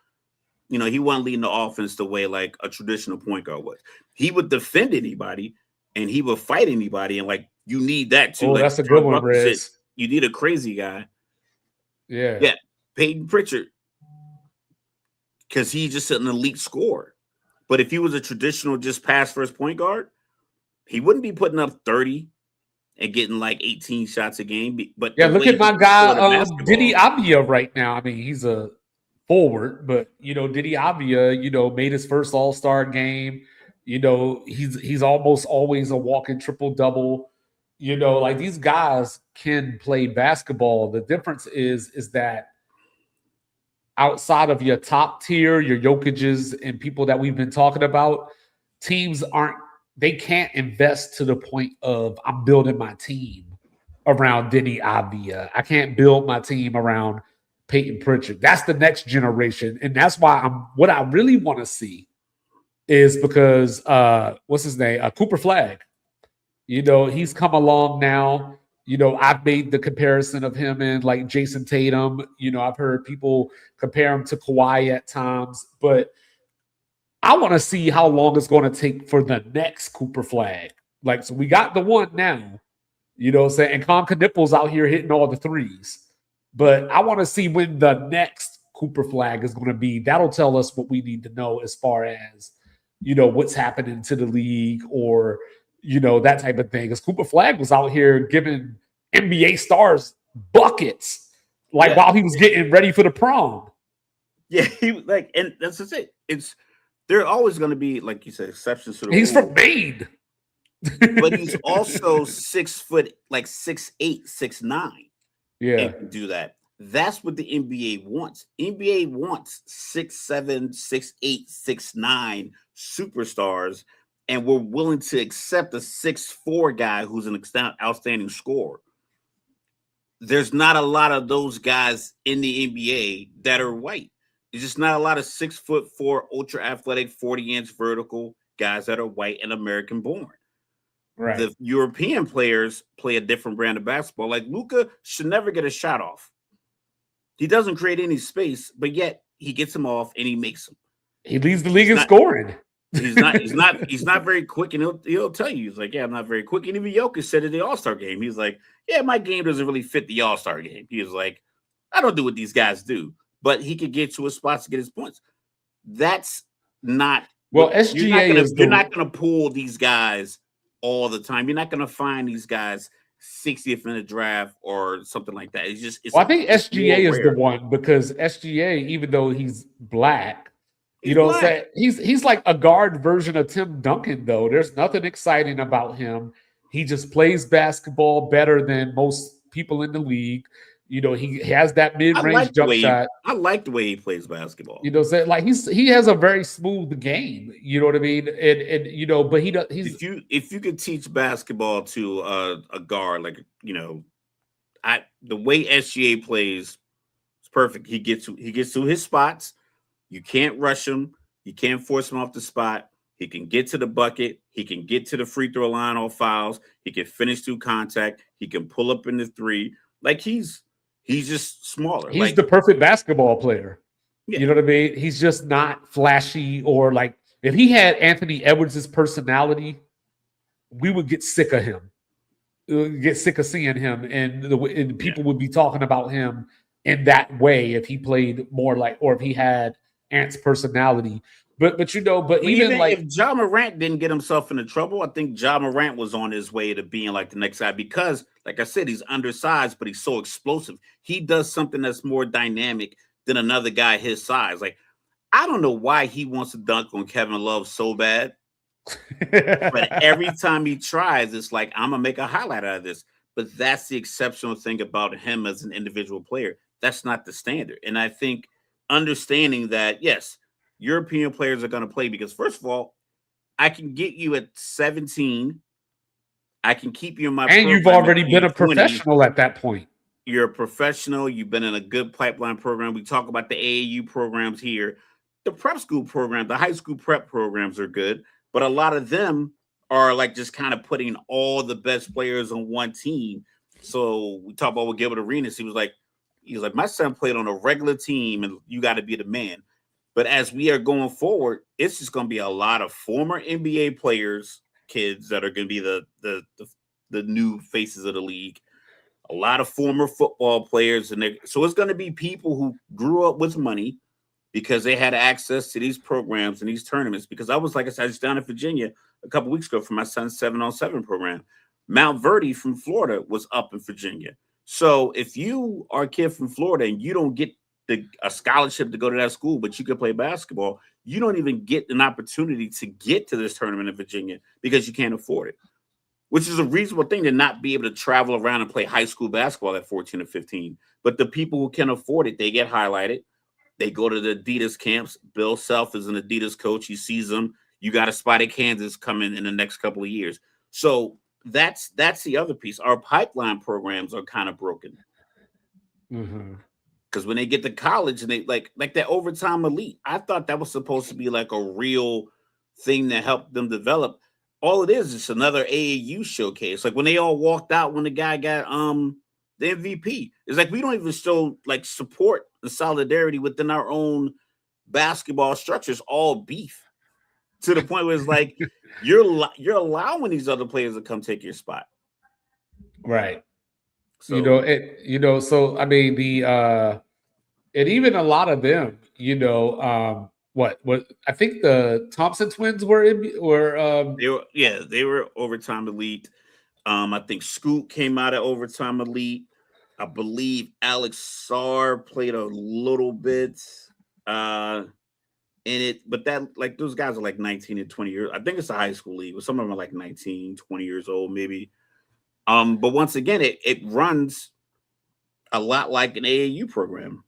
You know, he wasn't leading the offense the way like a traditional point guard was. He would defend anybody and he would fight anybody, and like you need that too. Oh, like, that's a good one, Rez. You need a crazy guy. Yeah. Peyton Pritchard, because he's just an elite scorer. But if he was a traditional just pass first point guard, he wouldn't be putting up 30 and getting like 18 shots a game. But yeah, look at my guy Diddy Avia right now. I mean, he's a forward, but you know, Diddy Avia, you know, made his first All-Star game. You know, he's almost always a walking triple-double. You know, like these guys can play basketball. The difference is that outside of your top tier, your Jokic's and people that we've been talking about, teams they can't invest to the point of I'm building my team around Diddy Avia. I can't build my team around Peyton Pritchard. That's the next generation. And that's why what I really want to see is because what's his name? Cooper Flagg. You know, he's come along now. You know, I've made the comparison of him and like Jason Tatum. You know, I've heard people compare him to Kawhi at times, but I want to see how long it's going to take for the next Cooper Flagg. Like, so we got the one now, you know what I'm saying? And Con Knipple's out here hitting all the threes. But I want to see when the next Cooper flag is going to be. That'll tell us what we need to know as far as, what's happening to the league or, that type of thing. Because Cooper Flag was out here giving NBA stars buckets, while he was getting ready for the prom. Yeah, he like, and that's just it. They're always going to be, like you said, exceptions to the He's rule. from Maine. But he's also 6 foot, like 6'8", 6'9". Yeah, and can do that. That's what the NBA wants. NBA wants 6'7", 6'8", 6'9" superstars, and we're willing to accept a 6'4" guy who's an outstanding scorer. There's not a lot of those guys in the NBA that are white. There's just not a lot of 6'4" ultra athletic 40-inch vertical guys that are white and American born. right. The European players play a different brand of basketball. Like Luka should never get a shot off. He doesn't create any space, but yet he gets them off and he makes them. He leads the league in scoring. He's not very quick, and he'll tell you, he's like, yeah, I'm not very quick. And even Jokic said at the All-Star game, he's like, yeah, my game doesn't really fit the All-Star game. He was like, I don't do what these guys do, but he could get to his spots to get his points. That's not you're not gonna pull these guys all the time. You're not gonna find these guys 60th in the draft or something like that. I think SGA is the one, because SGA, even though he's black, he's like a guard version of Tim Duncan, though. There's nothing exciting about him. He just plays basketball better than most people in the league. He has that mid-range jump shot. I like the way he plays basketball. Like he has a very smooth game. You know what I mean? And but he does. If you could teach basketball to a guard, like the way SGA plays, it's perfect. He gets to his spots. You can't rush him. You can't force him off the spot. He can get to the bucket. He can get to the free throw line off fouls. He can finish through contact. He can pull up in the three. Like he's just smaller. He's the perfect basketball player. Yeah. You know what I mean? He's just not flashy, or like if he had Anthony Edwards' personality, we would get sick of him. Get sick of seeing him, and people would be talking about him in that way if he played more like, or if he had Ant's personality. But even like if Ja Morant didn't get himself into trouble, I think Ja Morant was on his way to being like the next guy, because, like I said, he's undersized, but he's so explosive. He does something that's more dynamic than another guy his size. Like, I don't know why he wants to dunk on Kevin Love so bad, but every time he tries, it's like, I'm gonna make a highlight out of this. But that's the exceptional thing about him as an individual player. That's not the standard. And I think understanding that, yes, European players are going to play, because, first of all, I can get you at 17. I can keep you in my program. And you've already been a professional at that point. You're a professional. You've been in a good pipeline program. We talk about the AAU programs here. The prep school program, the high school prep programs are good, but a lot of them are like just kind of putting all the best players on one team. So we talk about with Gilbert Arenas. He was like, my son played on a regular team, and you got to be the man. But as we are going forward, it's just going to be a lot of former NBA players, kids that are going to be the new faces of the league. A lot of former football players, so it's going to be people who grew up with money because they had access to these programs and these tournaments. Because I was down in Virginia a couple weeks ago for my son's 7-on-7 program. Mount Verdi from Florida was up in Virginia. So if you are a kid from Florida and you don't get a scholarship to go to that school, but you can play basketball, you don't even get an opportunity to get to this tournament in Virginia because you can't afford it, which is a reasonable thing to not be able to travel around and play high school basketball at 14 or 15. But the people who can afford it, they get highlighted. They go to the Adidas camps. Bill Self is an Adidas coach. He sees them. You got a spot at Kansas coming in the next couple of years. So that's the other piece. Our pipeline programs are kind of broken. Mm-hmm. Because when they get to college and they like that overtime elite, I thought that was supposed to be like a real thing to help them develop. All it is another AAU showcase. Like when they all walked out when the guy got the MVP, it's like we don't even show like support and solidarity within our own basketball structures. All beef to the point where it's like you're allowing these other players to come take your spot, right? So So I mean and even a lot of them, what I think the Thompson twins they were overtime elite. I think Scoot came out of overtime elite. I believe Alex Sarr played a little bit in it, but that like those guys are like 19 and 20 years. I think it's a high school league, but some of them are like 19, 20 years old, maybe. But once again, it runs a lot like an AAU program.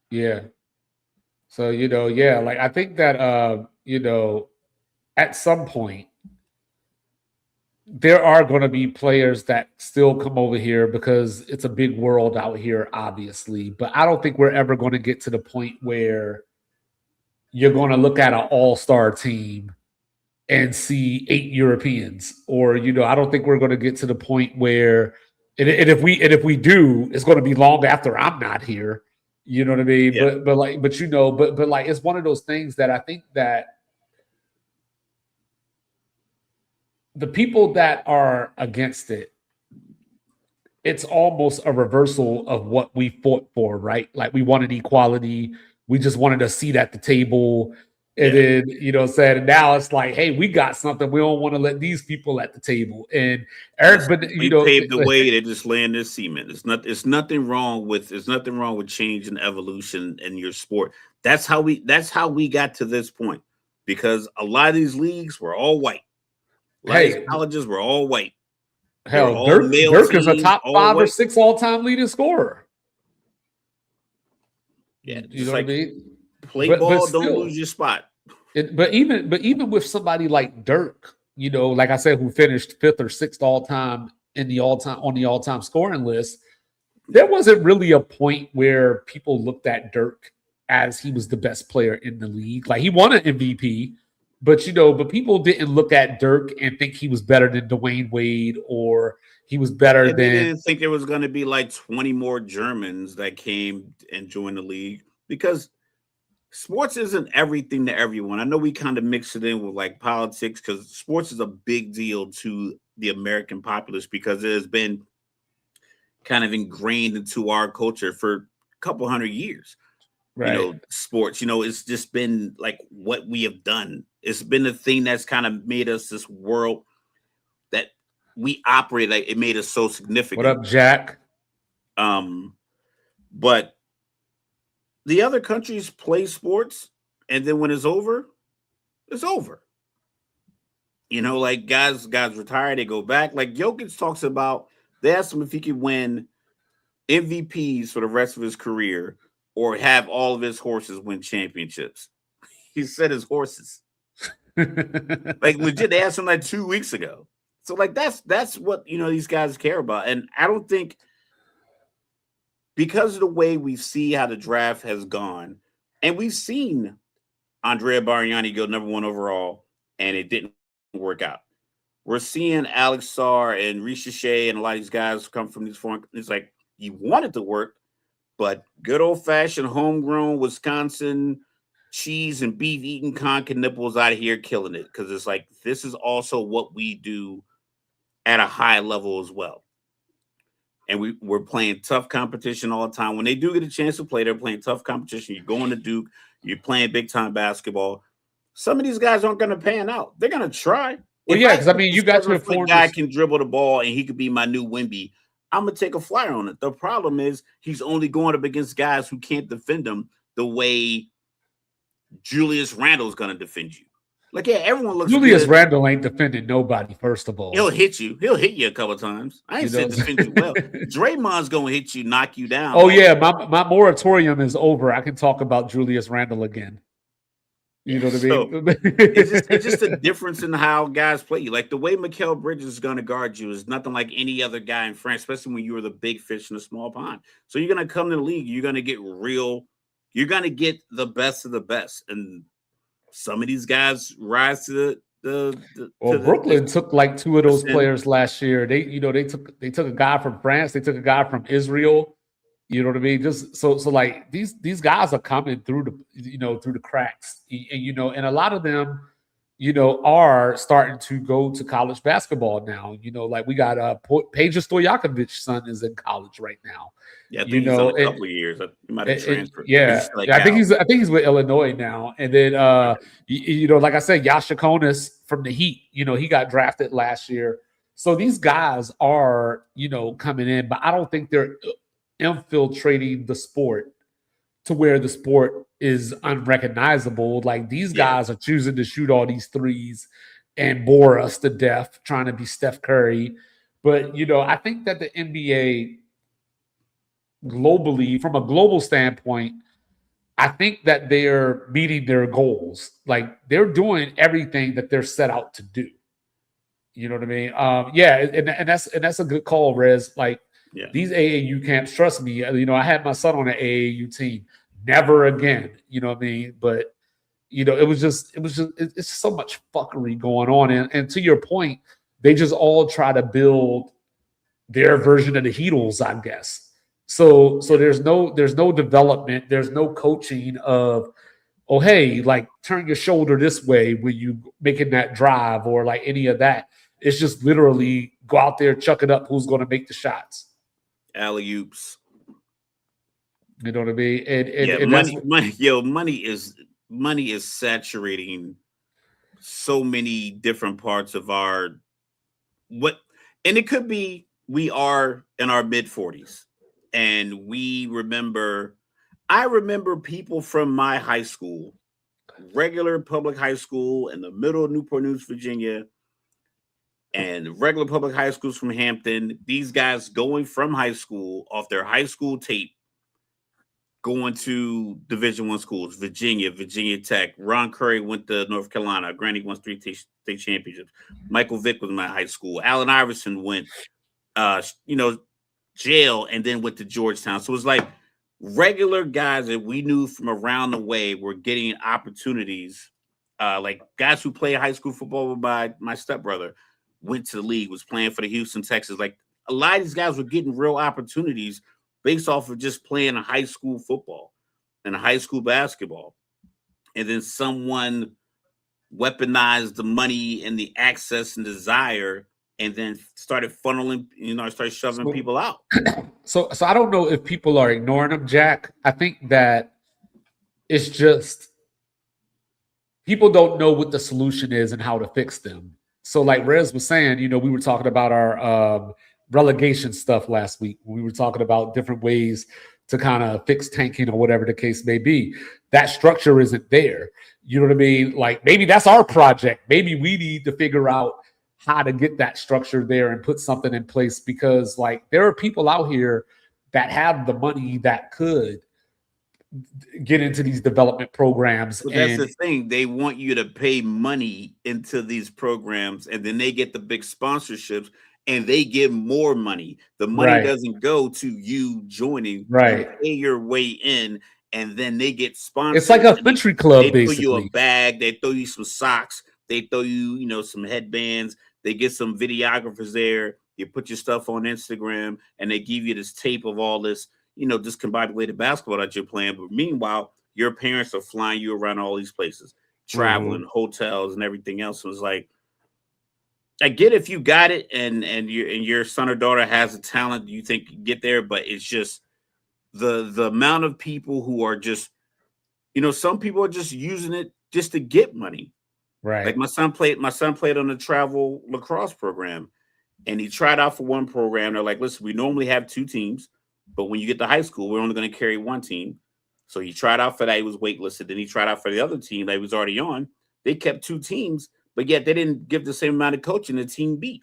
yeah. So, like I think that at some point there are going to be players that still come over here because it's a big world out here, obviously. But I don't think we're ever going to get to the point where you're going to look at an all-star team and see 8 Europeans, or I don't think we're going to get to the point where, and if we do, it's going to be long after I'm not here. You know what I mean? Yeah. But like it's one of those things that I think that the people that are against it, it's almost a reversal of what we fought for, right? Like we wanted equality, we just wanted a seat at the table. And then, said, and now it's like, hey, we got something. We don't want to let these people at the table. And Eric, but we paved the way. They just laying their cement. It's nothing wrong with change and evolution in your sport. That's how we got to this point, because a lot of these leagues were all white. A lot of these colleges were all white. Hell, Dirk is a top 5 or 6 all-time leading scorer. Yeah, you know what I mean? Play ball, but don't lose your spot. But even with somebody like Dirk, like I said, who finished 5th or 6th all-time on the all-time scoring list, there wasn't really a point where people looked at Dirk as he was the best player in the league. Like he won an MVP, but people didn't look at Dirk and think he was better than Dwayne Wade, or he was better than. They didn't think there was going to be like 20 more Germans that came and joined the league, because sports isn't everything to everyone. I know we kind of mix it in with like politics, because sports is a big deal to the American populace, because it has been kind of ingrained into our culture for a couple hundred years. Right. Sports, it's just been like what we have done. It's been the thing that's kind of made us this world that we operate. Like it made us so significant. What up, Jack? But the other countries play sports, and then when it's over, it's over. Like guys retire, they go back. Like Jokic talks about, they asked him if he could win MVPs for the rest of his career or have all of his horses win championships. He said his horses. Like legit, they asked him like 2 weeks ago. So like that's what these guys care about. And I don't think, because of the way we see how the draft has gone, and we've seen Andrea Bargnani go number 1 overall, and it didn't work out. We're seeing Alex Sarr and Risha Shea and a lot of these guys come from these foreign. It's like you want it to work, but good old fashioned homegrown Wisconsin cheese and beef eating conkin nipples out of here killing it, because it's like this is also what we do at a high level as well. And we're playing tough competition all the time. When they do get a chance to play, they're playing tough competition. You're going to Duke. You're playing big-time basketball. Some of these guys aren't going to pan out. They're going to try. Well, yeah, because, you got your form. Guy can dribble the ball, and he could be my new Wemby. I'm going to take a flyer on it. The problem is he's only going up against guys who can't defend him the way Julius Randle is going to defend you. Like, yeah, everyone looks Julius good. Randle ain't defending nobody, first of all. He'll hit you. He'll hit you a couple of times. I ain't saying defend you well. Draymond's going to hit you, knock you down. Oh, yeah. My moratorium is over. I can talk about Julius Randle again. You know what I mean? It's just a difference in how guys play you. Like the way Mikal Bridges is going to guard you is nothing like any other guy in France, especially when you were the big fish in a small pond. So you're going to come to the league. You're going to get you're going to get the best of the best. And some of these guys rise to Brooklyn took like 2 of those players last year. They took a guy from France. They took a guy from Israel. You know what I mean? Just so like these guys are coming through the cracks, and a lot of them, are starting to go to college basketball now. Like we got Peja Stojakovic's son is in college right now. Yeah, I think he's done a couple of years. He might have transferred. Or Yeah, he's like I think out. he's with Illinois now. And then like I said, Yasha Konis from the Heat. He got drafted last year. So these guys are coming in, but I don't think they're infiltrating the sport to where the sport is unrecognizable. Like these guys are choosing to shoot all these threes and bore us to death, trying to be Steph Curry. But I think that the NBA globally, from a global standpoint, I think that they're meeting their goals. Like they're doing everything that they're set out to do. You know what I mean? And that's a good call, Rez. Like these AAU camps, trust me. I had my son on an AAU team. Never again. You know what I mean? But it's so much fuckery going on. And to your point, they just all try to build their version of the Heatles, I guess. So there's no development, there's no coaching of, oh hey, like turn your shoulder this way when you making that drive or like any of that. It's just literally go out there, chuck it up, who's going to make the shots. Alley-oops. You know what I mean? And money is saturating so many different parts of and it could be we are in our mid-40s and I remember people from my high school, regular public high school in the middle of Newport News, Virginia, and regular public high schools from Hampton. These guys going from high school off their high school tape, going to Division I schools, Virginia Tech. Ron Curry went to North Carolina. Granny won 3 state championships. Michael Vick was in my high school. Allen Iverson went, jail and then went to Georgetown. So it was like regular guys that we knew from around the way were getting opportunities. Like guys who played high school football with my stepbrother went to the league, was playing for the Houston Texans. Like a lot of these guys were getting real opportunities based off of just playing a high school football and a high school basketball. And then someone weaponized the money and the access and desire and then started funneling, started shoving people out. So I don't know if people are ignoring them, Jack. I think that it's just people don't know what the solution is and how to fix them. So like Rez was saying, we were talking about our relegation stuff last week. We were talking about different ways to kind of fix tanking or whatever the case may be. That structure isn't there. You know what I mean? Like maybe that's our project. Maybe we need to figure out how to get that structure there and put something in place, because like there are people out here that have the money that could get into these development programs. But that's the thing. They want you to pay money into these programs and then they get the big sponsorships and they give more money. The money doesn't go to you joining. Right. You pay your way in and then they get sponsored. It's like a country club, they basically. throw you a bag. They throw you some socks. They throw you, some headbands. They get some videographers there. You put your stuff on Instagram and they give you this tape of all this, discombobulated basketball that you're playing. But meanwhile, your parents are flying you around all these places, traveling, hotels and everything else. So it's like, I get if you got it and your son or daughter has a talent you think you get there, but it's just the amount of people who are just, some people are just using it just to get money. Right. Like my son played on the travel lacrosse program and he tried out for one program. They're like, listen, we normally have 2 teams, but when you get to high school, we're only going to carry 1 team. So he tried out for that. He was waitlisted. Then he tried out for the other team that he was already on. They kept 2 teams, but yet they didn't give the same amount of coaching the team beat.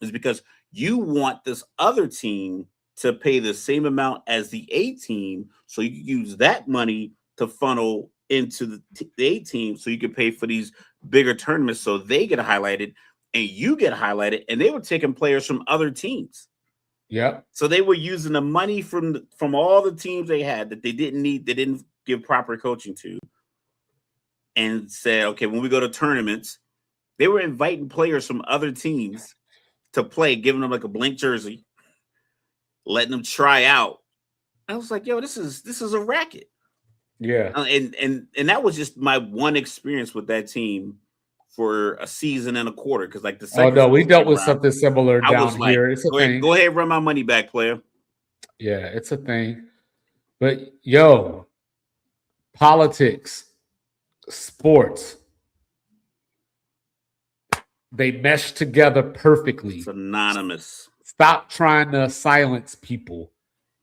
It's because you want this other team to pay the same amount as the A team. So you can use that money to funnel into the A team so you can pay for these bigger tournaments so they get highlighted and you get highlighted. And they were taking players from other teams. Yeah. So they were using the money from all the teams they had that they didn't need, they didn't give proper coaching to, and said, okay, when we go to tournaments, they were inviting players from other teams to play, giving them like a blank jersey, letting them try out. I was like, yo, this is a racket. Yeah. And that was just my one experience with that team for a season and a quarter because like the Oh second. no, we season dealt came with around, something similar I down was like, here. It's a thing. go ahead, run my money back, player. Yeah, it's a thing. But yo, politics, sports, they mesh together perfectly. It's anonymous. Stop trying to silence people.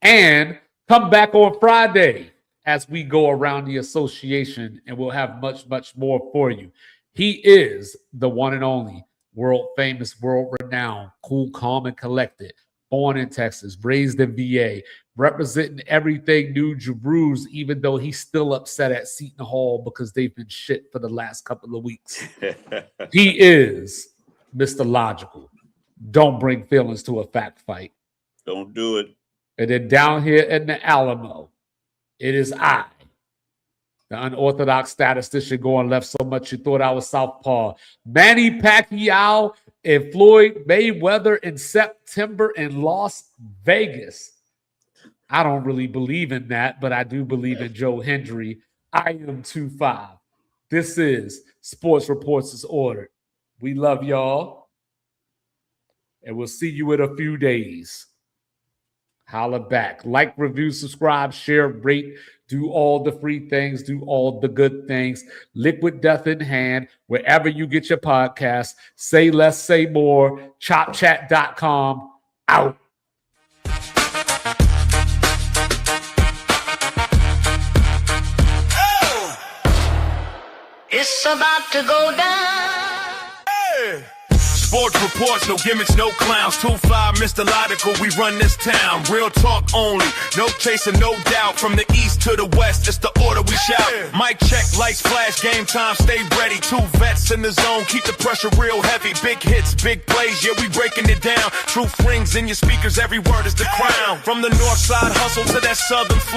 And come back on Friday as we go around the association, and we'll have much, much more for you. He is the one and only world famous, world renowned, cool, calm, and collected. Born in Texas, raised in VA, representing everything New Jerusalem, even though he's still upset at Seton Hall because they've been shit for the last couple of weeks. He is Mr. Logical. Don't bring feelings to a fact fight. Don't do it. And then down here in the Alamo, it is I, the unorthodox statistician going left so much you thought I was southpaw. Manny Pacquiao and Floyd Mayweather in September in Las Vegas. I don't really believe in that, but I do believe in Joe Hendry. I am 2-5. This is Sports Reports is Ordered. We love y'all, and we'll see you in a few days. Holla back. Like, review, subscribe, share, rate, do all the free things, do all the good things. Liquid Death in Hand, wherever you get your podcasts. Say less, say more. ChopChat.com. Out. It's about to go down. Sports reports, no gimmicks, no clowns. 2-5, Mr. Logical, we run this town. Real talk only, no chasing, no doubt. From the east to the west, it's the order we shout. Mic check, lights flash, game time, stay ready. 2 vets in the zone, keep the pressure real heavy. Big hits, big plays, yeah, we breaking it down. Truth rings in your speakers, every word is the crown. From the north side hustle to that southern flame.